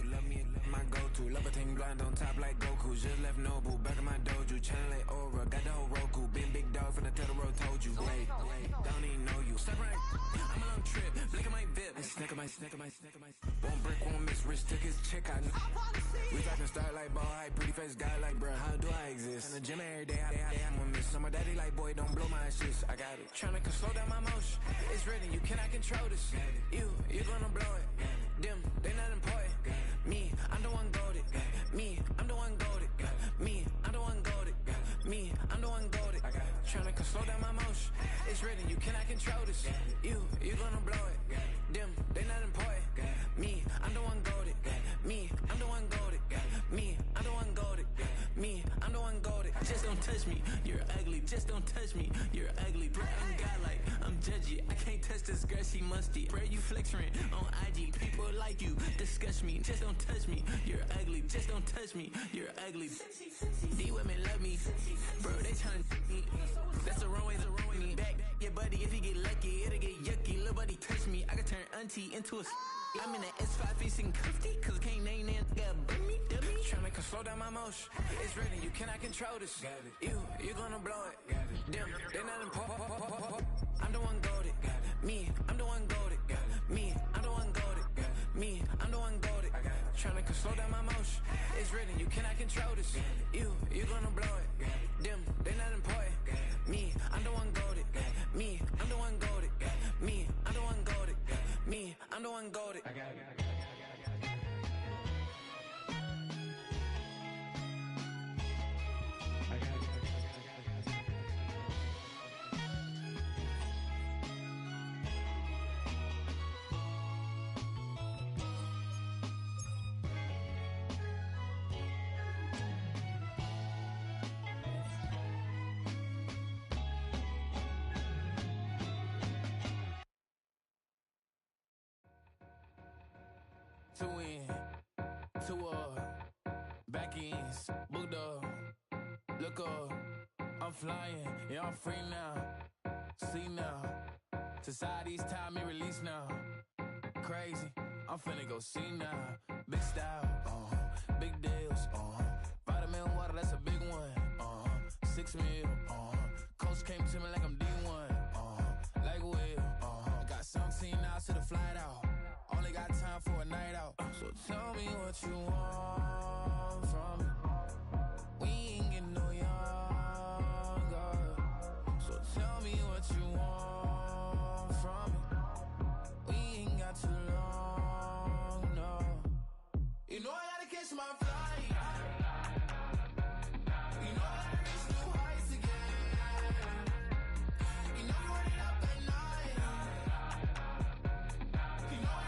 my go-to. Love a thing blind on top like Goku. Just left Noble, back in my dojo. Channel like Aura, got the whole Roku. Been big dog from the Tether Road, told you. Wait, don't even know you. Step right, I'm a long trip. Blink of my VIP. And snack Won't break, won't miss, rich took his check, I know. We talking start like ball hype, pretty face guy like bruh, how do I exist? In the gym every day, I'm gonna miss. So my daddy like, boy, don't blow my assist. I got it. Tryna slow down my motion. It's written, you cannot control this. You gonna blow it. Them, they not important. Me, I'm the one goated. Me, I'm the one goated. Me, I'm the one goated. Me, I'm the one goated. Tryna slow down my motion. It's written, you cannot control this. You gonna blow it. Them, they not important. Me, I'm the one goated. Me, I'm the one goated. Me, I'm the one goated. Me, I'm the one goated. Just don't touch me, you're ugly. Just don't touch me, you're ugly. Bro, I'm godlike, I'm judgy. I can't touch this girl, she musty. Bro, you flexing on IG. People like you disgust me. Just don't touch me, you're ugly. Just don't touch me, you're ugly. These women love me, bro. They tryna me. That's the wrong way, the wrong way. Back, yeah, buddy. If you get lucky, it'll get yucky. Little buddy touch me, I can turn auntie into a. I'm in the S5 facing cuffy, cause I can't name that guy but me, dummy. Tryna slow down my motion. It's written, you cannot control this. You gonna blow it. Them, they not important. I'm the one goated. Me, I'm the one goated. Me, I'm the one goated. Me, I'm the one goated. Tryna slow down my motion. It's written, you cannot control this. You gonna blow it. Them, they not important. Me, I'm the one goated. Me, I'm the one goated. Me, I'm the one goated. Me, I'm the one goated. I got it. Two in, two up, back ends, booked up, look up, I'm flying, yeah, I'm free now, see now, society's time me release now, crazy, I'm finna go see now, big style, big deals, vitamin water, that's a big one, 6 mil, coach came to me like I'm D1, like Will, got 17 hours to the flight out. Only got time for a night out. So tell me what you want from me. We ain't getting no younger. So tell me what you want from me. We ain't got too long, no. You know I gotta catch my flight. You know I gotta reach new heights again. You know you run it up at night. You know I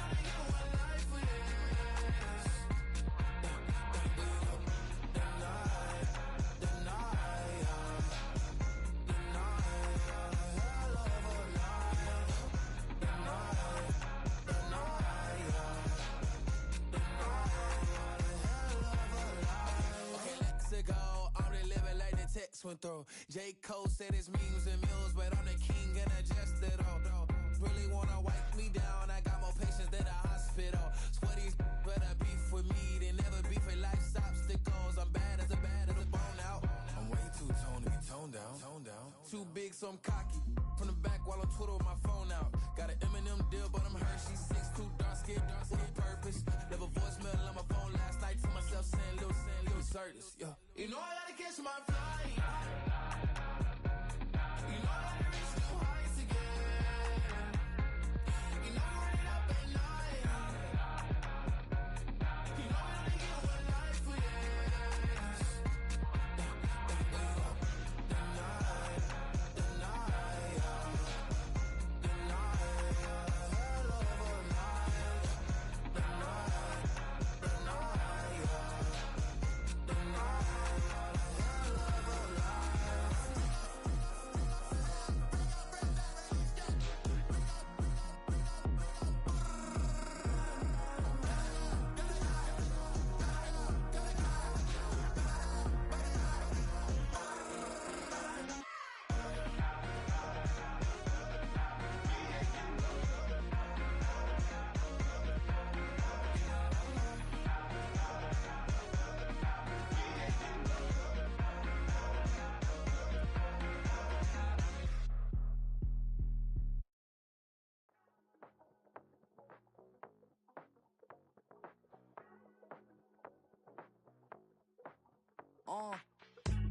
text went through. J. Cole said it's memes and mules, but I'm the king and I just it all. Really wanna wipe me down, I got more patience than a hospital. Sweaties better beef with me than never beef with life's obstacles. I'm bad as a bone out. I'm way too toned to be toned down. Too big, so I'm cocky. From the back while on Twitter with my phone out. Got an Eminem deal, but I'm Hershey 6'2", dark skin, with purpose. Never voicemail on my phone last night to myself saying little Curtis, yeah. You know I gotta catch my flight. You know I gotta reach new heights again. You know you run it up at night. You know I only get one life for this. The night,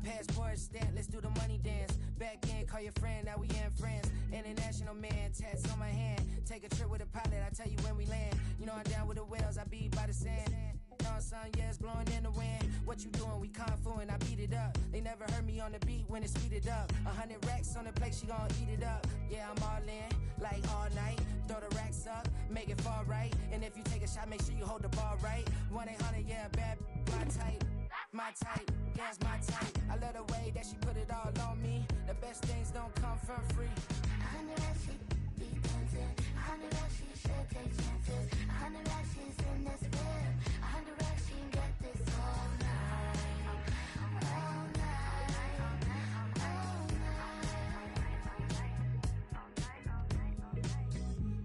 Passport stamp, let's do the money dance. Back in, call your friend, now we in France. International man, tats on my hand. Take a trip with a pilot, I tell you when we land. You know I'm down with the whales, I be by the sand. On sun, yeah, it's blowing in the wind. What you doing? We kung fu and I beat it up. They never heard me on the beat when it's speeded up. 100 racks on the plate, she gon' eat it up. Yeah, I'm all in, like all night. Throw the racks up, make it fall right. And if you take a shot, make sure you hold the ball right. 1-800, yeah, bad, my type. My type, yeah, it's my type. I love the way that she put it all on me. The best things don't come for free. 100 racks, she be dancing. 100 racks, she should take chances. 100 racks, she's in this whip. 100 racks, she can get this all night. All night. All night.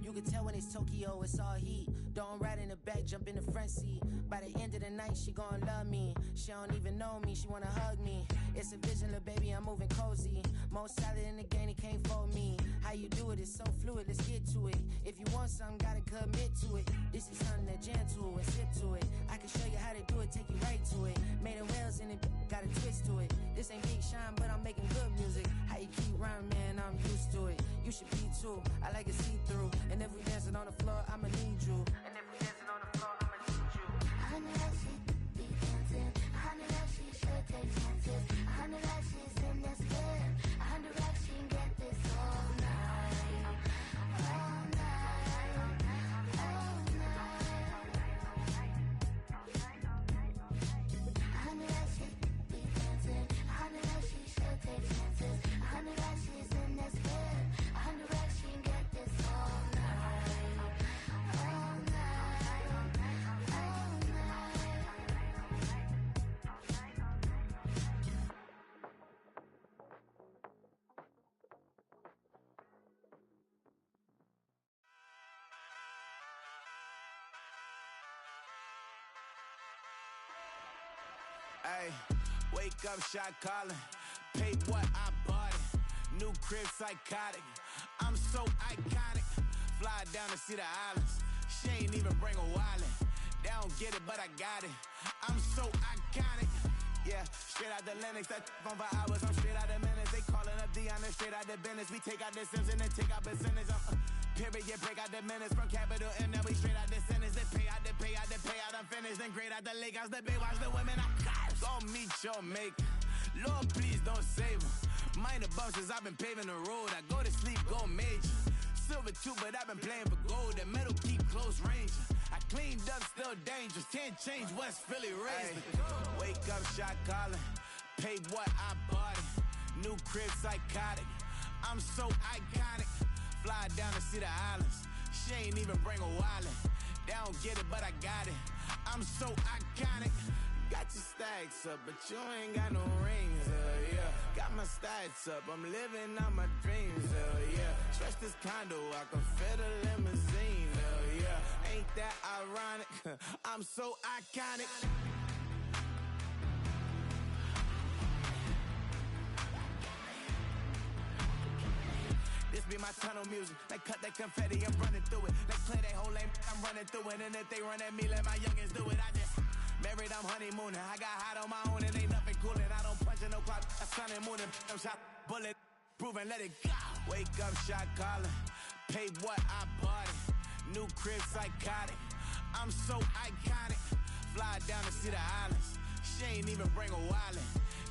You can tell when it's Tokyo, it's all heat. Don't ride in the back, jump in the front seat. By the end of the night, she gon' love me. She don't even know me, she wanna hug me. It's a vision, little baby, I'm moving cozy. Most solid in the game, he can't fold me. How you do it, it's so fluid, let's get to it. If you want something, gotta commit to it. This is something that jam to and sip to it. I can show you how to do it, take you right to it. Made of whales in it, got a twist to it. This ain't Big Sean, but I'm making good music. How you keep rhyming, man, I'm used to it. You should be too, I like it see-through. And if we dancing on the floor, I'ma need you. And if we dancing on the floor, I'ma need you. 100 racks, she be dancing. 100 racks, she should take chances. 100 racks, she's in this whip. 100 racks, she can get this all night. All night. All night. 100 racks, she be dancing. 100 racks, she should take chances. 100 racks, she's in this whip. 100 racks, she can get this all night. All night. All Ay, wake up, shot calling. Paid what I bought it. New crib, psychotic. I'm so iconic. Fly down to see the islands. She ain't even bring a wallet. They don't get it, but I got it. I'm so iconic. Yeah, straight out the Linux, that on for hours, I'm straight out the minutes. They calling up Dion, straight out the business. We take out the Sims and then take out percentage. Period, break out the minutes from capital M, now we straight out the sentence. They pay out, I'm finished. Then grade out the Lakers, the big watch the women, I'm caught. Go meet your maker. Lord, please don't save them. Minor bumps as I've been paving the road. I go to sleep, go major. Silver too, but I've been playing for gold. The metal keep close range. I cleaned up, still dangerous. Can't change West Philly raised. Wake up, shot calling. Paid what I bought it. New crib, psychotic. I'm so iconic. Fly down to see the islands. She ain't even bring a wallet. They don't get it, but I got it. I'm so iconic. Got your stacks up, but you ain't got no rings, yeah. Got my stats up, I'm living out my dreams, yeah. Stretch this condo, I can fit a limousine, yeah. Ain't that ironic? I'm so iconic. This be my tunnel music. They cut that confetti, I'm running through it. They play that whole lane, I'm running through it. And if they run at me, let my youngins do it. I just married, I'm honeymooning. I got hot on my own and ain't nothing coolin'. I don't punch in no clock, I sun and moon. I'm shot, bullet, proven, let it go. Wake up, shot calling. Paid what I bought it. New crib, psychotic. I'm so iconic. Fly down to see the islands. She ain't even bring a wallet.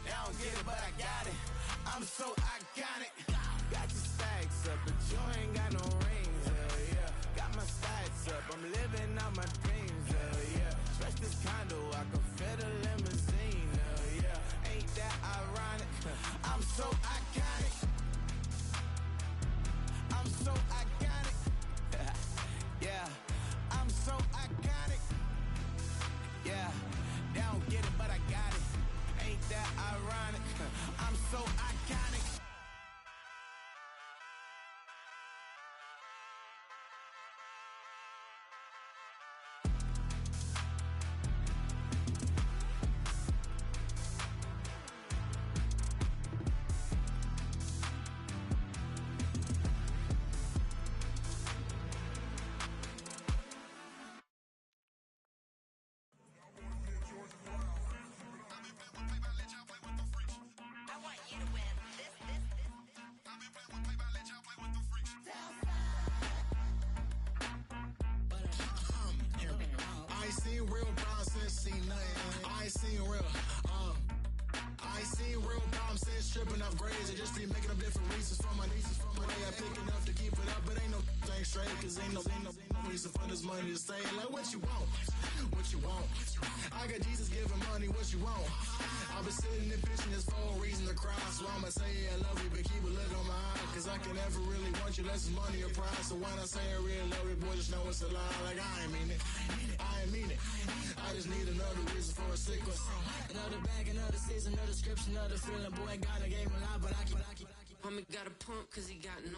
They don't get it, but I got it. I'm so iconic. Got your stacks up, but you ain't got no rings, yeah. Got my stats up, I'm living out my dreams, yeah. Stretch this condo, I can fit a limousine, yeah. Ain't that ironic? I'm so iconic. I'm so iconic. Yeah, I'm so iconic. Yeah, they don't get it, but I got it. Ain't that ironic? I'm so iconic. seen real. I ain't seen real problems since stripping up grades. I just be making up different reasons for my nieces. For my day, I pick enough to keep it up, but ain't no thing straight, cause ain't no reason for this money to stay. Like, what you want? What you want? I got Jesus giving money, what you want? I've been sitting and pitching this for a reason to cry, so I'ma say I love you, but keep a look on my eye, cause I can never really want you unless it's money or prize. So when I say I really love you, boy, just know it's a lie. Like, I ain't mean it. I ain't mean it. I just need another reason for a sequence. Another bag, another season, another description, another feeling. Boy, got a game a lot, but I keep. Homie got a pump cause he got no.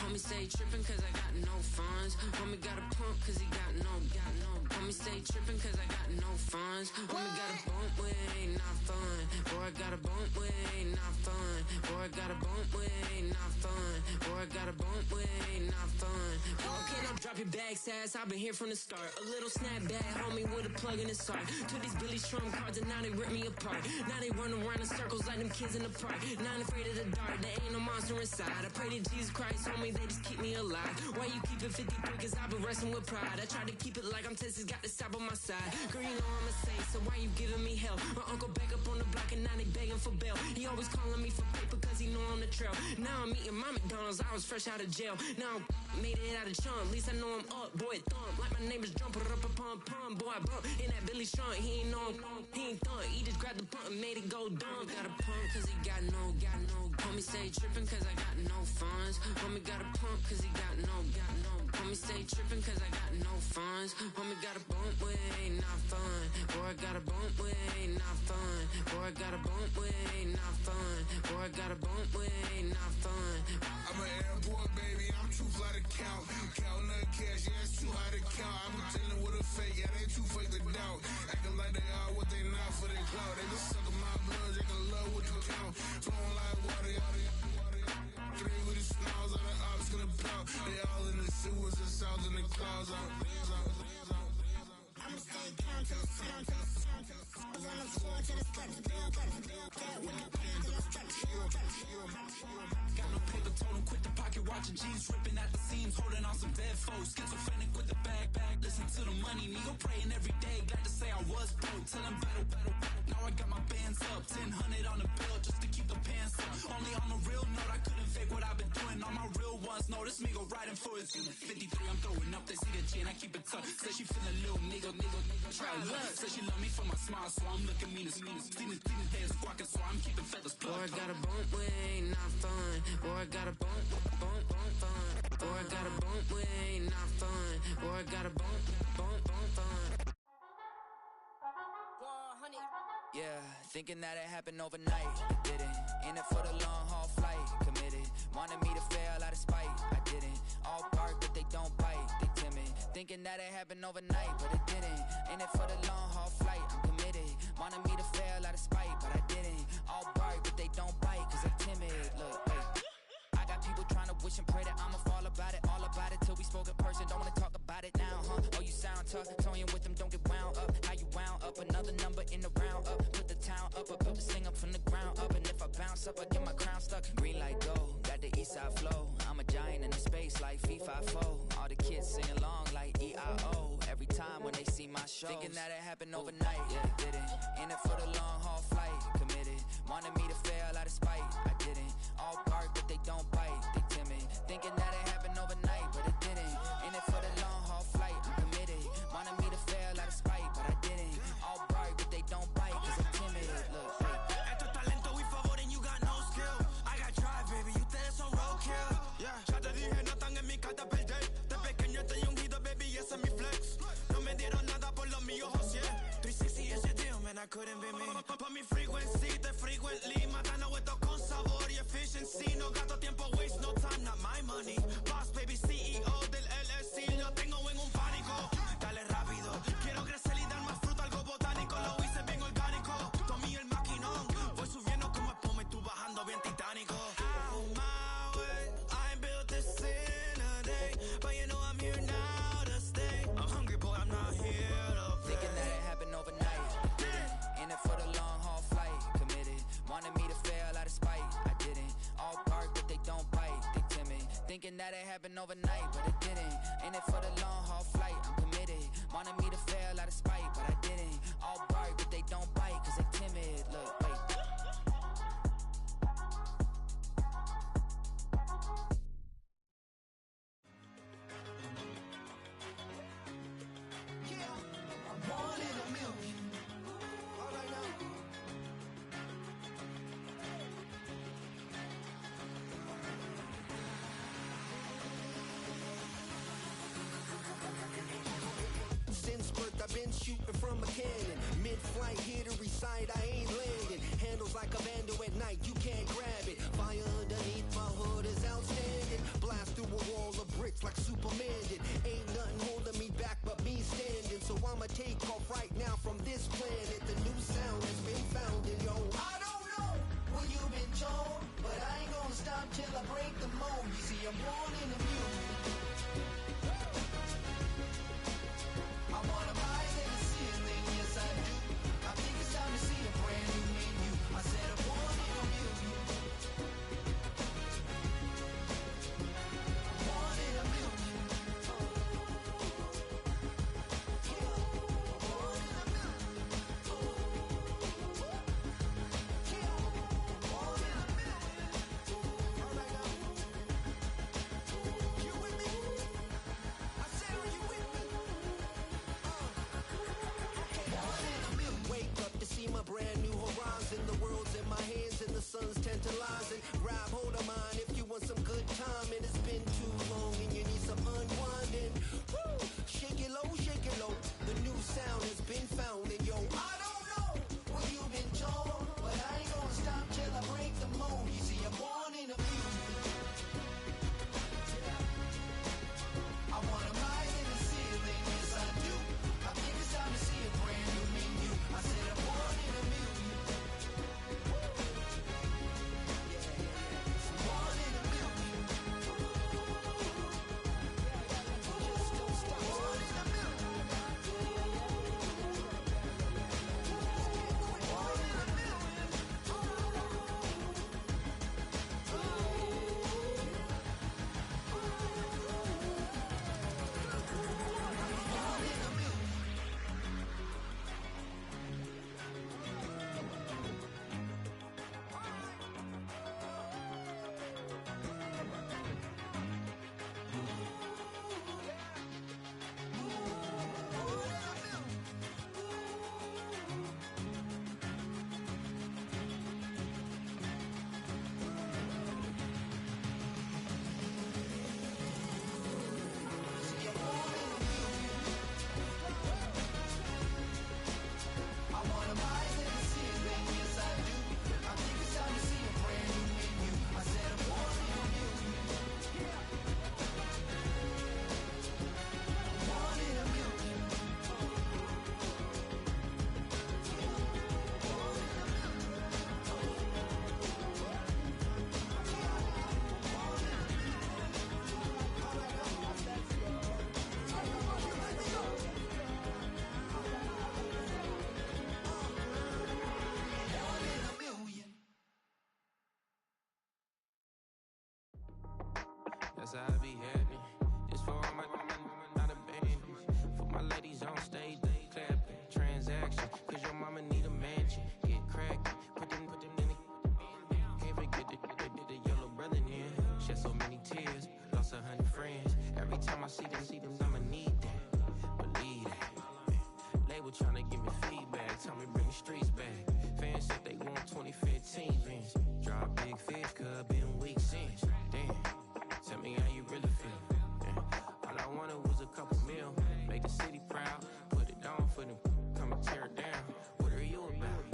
Homie stay trippin' cause I got no funds. Homie got a pump cause he got no. Homie stay trippin' cause I got no funds. Homie got a bump with it ain't not fun. Boy, I got a bump with it ain't not fun. Boy, I got a bump with it ain't not fun. Boy, I got a bump with it ain't not fun. Boy, can I drop your bag, sass? I've been here from the start. A little snapback, homie, with a plug in his heart. To these Billy Strum cards and now they rip me apart. Now they run around in circles like them kids in the park. Now I'm afraid of the dark. There ain't no monster inside. I pray to Jesus Christ, homie, they just keep me alive. Why you keep it 53? Cause I've been wrestling with pride. I try to keep it like I'm Texas, got the stop on my side. Girl, you know I'm a saint, so why you giving me hell? My uncle back up on the block and now they begging for bail. He always calling me for paper cause he know I'm the trail. Now I'm eating my McDonald's, I was fresh out of jail. Now I made it out of chunk, at least I know I'm up. Boy, thump, like my neighbor's jumper up a pump. Boy, I bump in that Billy Strong, he ain't know, he ain't thump. He just grabbed the pump and made it go dumb. Got a pump cause he got no. Homie stay trippin' cause I got no funds. Homie got a pump cause he got no. Homie stay trippin' cause I got no funds. Homie got a bump with it ain't not fun. Boy, I got a bump with it ain't not fun. Boy, I got a bump with it ain't not fun. Boy, I got a bump with it ain't not fun. I'm an airport baby, I'm too fly to count. Counting the cash, yeah, it's too high to count. I'm dealing with a fake, yeah, they too fake to doubt. Acting like they are what they not for their clout. They just suckin' my blood, they can love what you count. Flowing like water, three with the smiles, all the ops gonna plow. They all in the sewers, the south in the clouds. I'ma stay down to the sound, to the sound, to the sound. On the floor to the steps, build up, with the plans and the steps, Got no paper, told him quit the pocket, watching jeans ripping at the seams, holding on some dead foes. Schizophrenic with the bag, listen to the money, nigga praying every day. Glad to say I was broke, tell him battle. Now I got my bands up, 1000 on the bill just to keep the pants up. Only on a real note, I couldn't fake what I've been doing. All my real ones know this nigga riding for his 53, I'm throwing up, they see the chain, I keep it tough. Say she feeling little nigga, try love. Say she love me for my smile, so I'm looking mean as Seen the days squawking, so I'm keeping feathers plucked. Boy, I got a bump with it ain't not fun. Boy, I got a bump fun. Boy, I got a bump with it ain't not fun. Boy, I got a bump fun. Yeah, thinking that it happened overnight, it didn't. In it for the long haul flight, committed. Wanted me to fail out of spite, I didn't. All bark but they don't bite, they timid. Thinking that it happened overnight, but it didn't. In it for the long haul flight, I'm committed. Wanted me to fail out of spite, but I didn't. All bark but they don't bite, cause they timid. Look, hey. I got people trying to wish and pray that I'ma fall about it. All about it till we spoke in person, don't wanna talk about it now, huh? Oh, you sound tough, toying with them, don't get wound up. How you wound up, another number in the round up. Put the town up, I built this thing up from the ground up. And if I bounce up, I get my crown stuck. Green light go, got the east side flow. I'm a giant in the space like FIFA4. All the kids sing along like EIO. Every time when they see my show, thinking that it happened overnight, yeah, it didn't. In it for the long haul flight, committed. Wanted me to fail out of spite, I didn't. All bark but they don't bite, they timid. Thinking that it happened overnight, but it didn't. In it for the long haul flight, I'm committed. Wanted me to fail out of spite, but I didn't. All bark but they don't bite, cause they timid. Look, hey. Esto es talento, we favor and you got no skill. I got drive, baby, ustedes son roadkill. Yeah, ya te dije, no están en mi carta perder. De pequeño estoy ungido, baby, ese es mi flex. No me dieron nada por los míos, José. 360 is your deal, man, I couldn't be me. Pa' mi frequency, te frequently. Matando esto con sabor y efficiency. No gasto tiempo, waste no time, not my money. Boss, baby, CEO del LLC. Lo tengo en un pánico. Dale rápido, quiero crecer y dar más fruto, algo botánico. Lo hice bien orgánico. Tomé el maquinón. Voy subiendo como espuma y tú bajando bien titánico. Out my way, I ain't built this in a day. But you know I'm here now to stay. I'm hungry, boy, I'm not here to play. Thinking that it happened overnight, in it for the long haul flight, committed. Wanted me to fail out of spite, I didn't. All bark but they don't bite, they timid. Thinking that it happened overnight, but it didn't. In it for the long haul flight, I'm committed. Wanted me to fail out of spite, but I didn't. All bark but they don't bite. since birth, I've been shooting from a cannon. Mid-flight, here to recite, I ain't landing. Handles like a vandal at night, you can't grab it. Fire underneath my hood is outstanding. Blast through a wall of bricks like Superman did. Ain't nothing holding me back but me standing. So I'ma take off right now from this planet. The new sound has been found in yo. I don't know what you've been told, but I ain't gonna stop till I break the mold. You see, I'm born in the music. I wanna rise in the ceiling, yes I do. I think it's time to see a brand new menu. I said I'm born in the music. I'm born in the music. My brand new horizon, the world's in my hands and the sun's tantalizing. Grab hold of mine if you want some good time, and it's been too long and you need some unwinding. Woo! Shake it low, the new sound has been found, and yo, I don't know what you've been told, but I ain't gonna stop till I break the mold. You see, I'm born in the music. I wanna rise in the ceiling, yes I do. I think it's time to see a brand new menu. I said I'm born in the music. Born in the music. Just don't stop. Born in the music. Born in the That's how I be happy. Just for all my not a band. For my ladies on stage, they clapping. Transaction, cause your mama need a mansion. Get crackin', put them in the. Can't forget that they did the yellow brother in. Shed so many tears, lost 100 friends. Every time I see them, I'ma need that. Believe that. Label tryna give me feedback, tell me bring the streets back. Fans said they want 2015 Vince. Drop big fish, cuz been weeks since. Damn. Tell me how you really feel. Yeah. All I wanted was a couple mil. Make the city proud. Put it on for them. Come and tear it down. What are you about?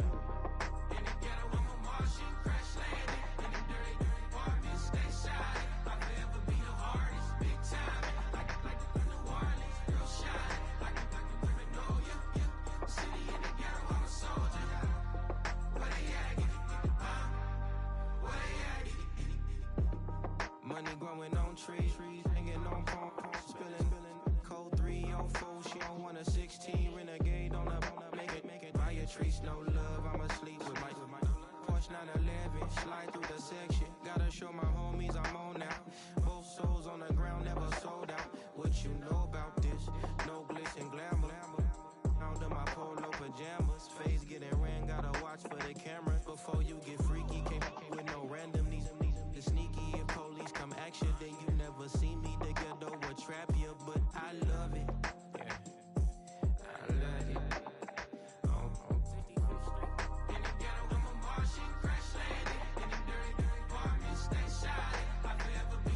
In the ghetto, I'm a Martian. Crash landing. In the dirty apartments. Stay shy. I'll forever be the hardest. Big time. Like New Orleans. Real shine. Like a criminal. Yeah. City in the ghetto, I'm a soldier. Where they at? Where they at? Money growing on trees, hanging on palm, spilling, code 304. She don't want a 16 renegade on the make it. Buy a trees, no love. I'ma sleep with my Porsche 911. Slide through the section. Gotta show my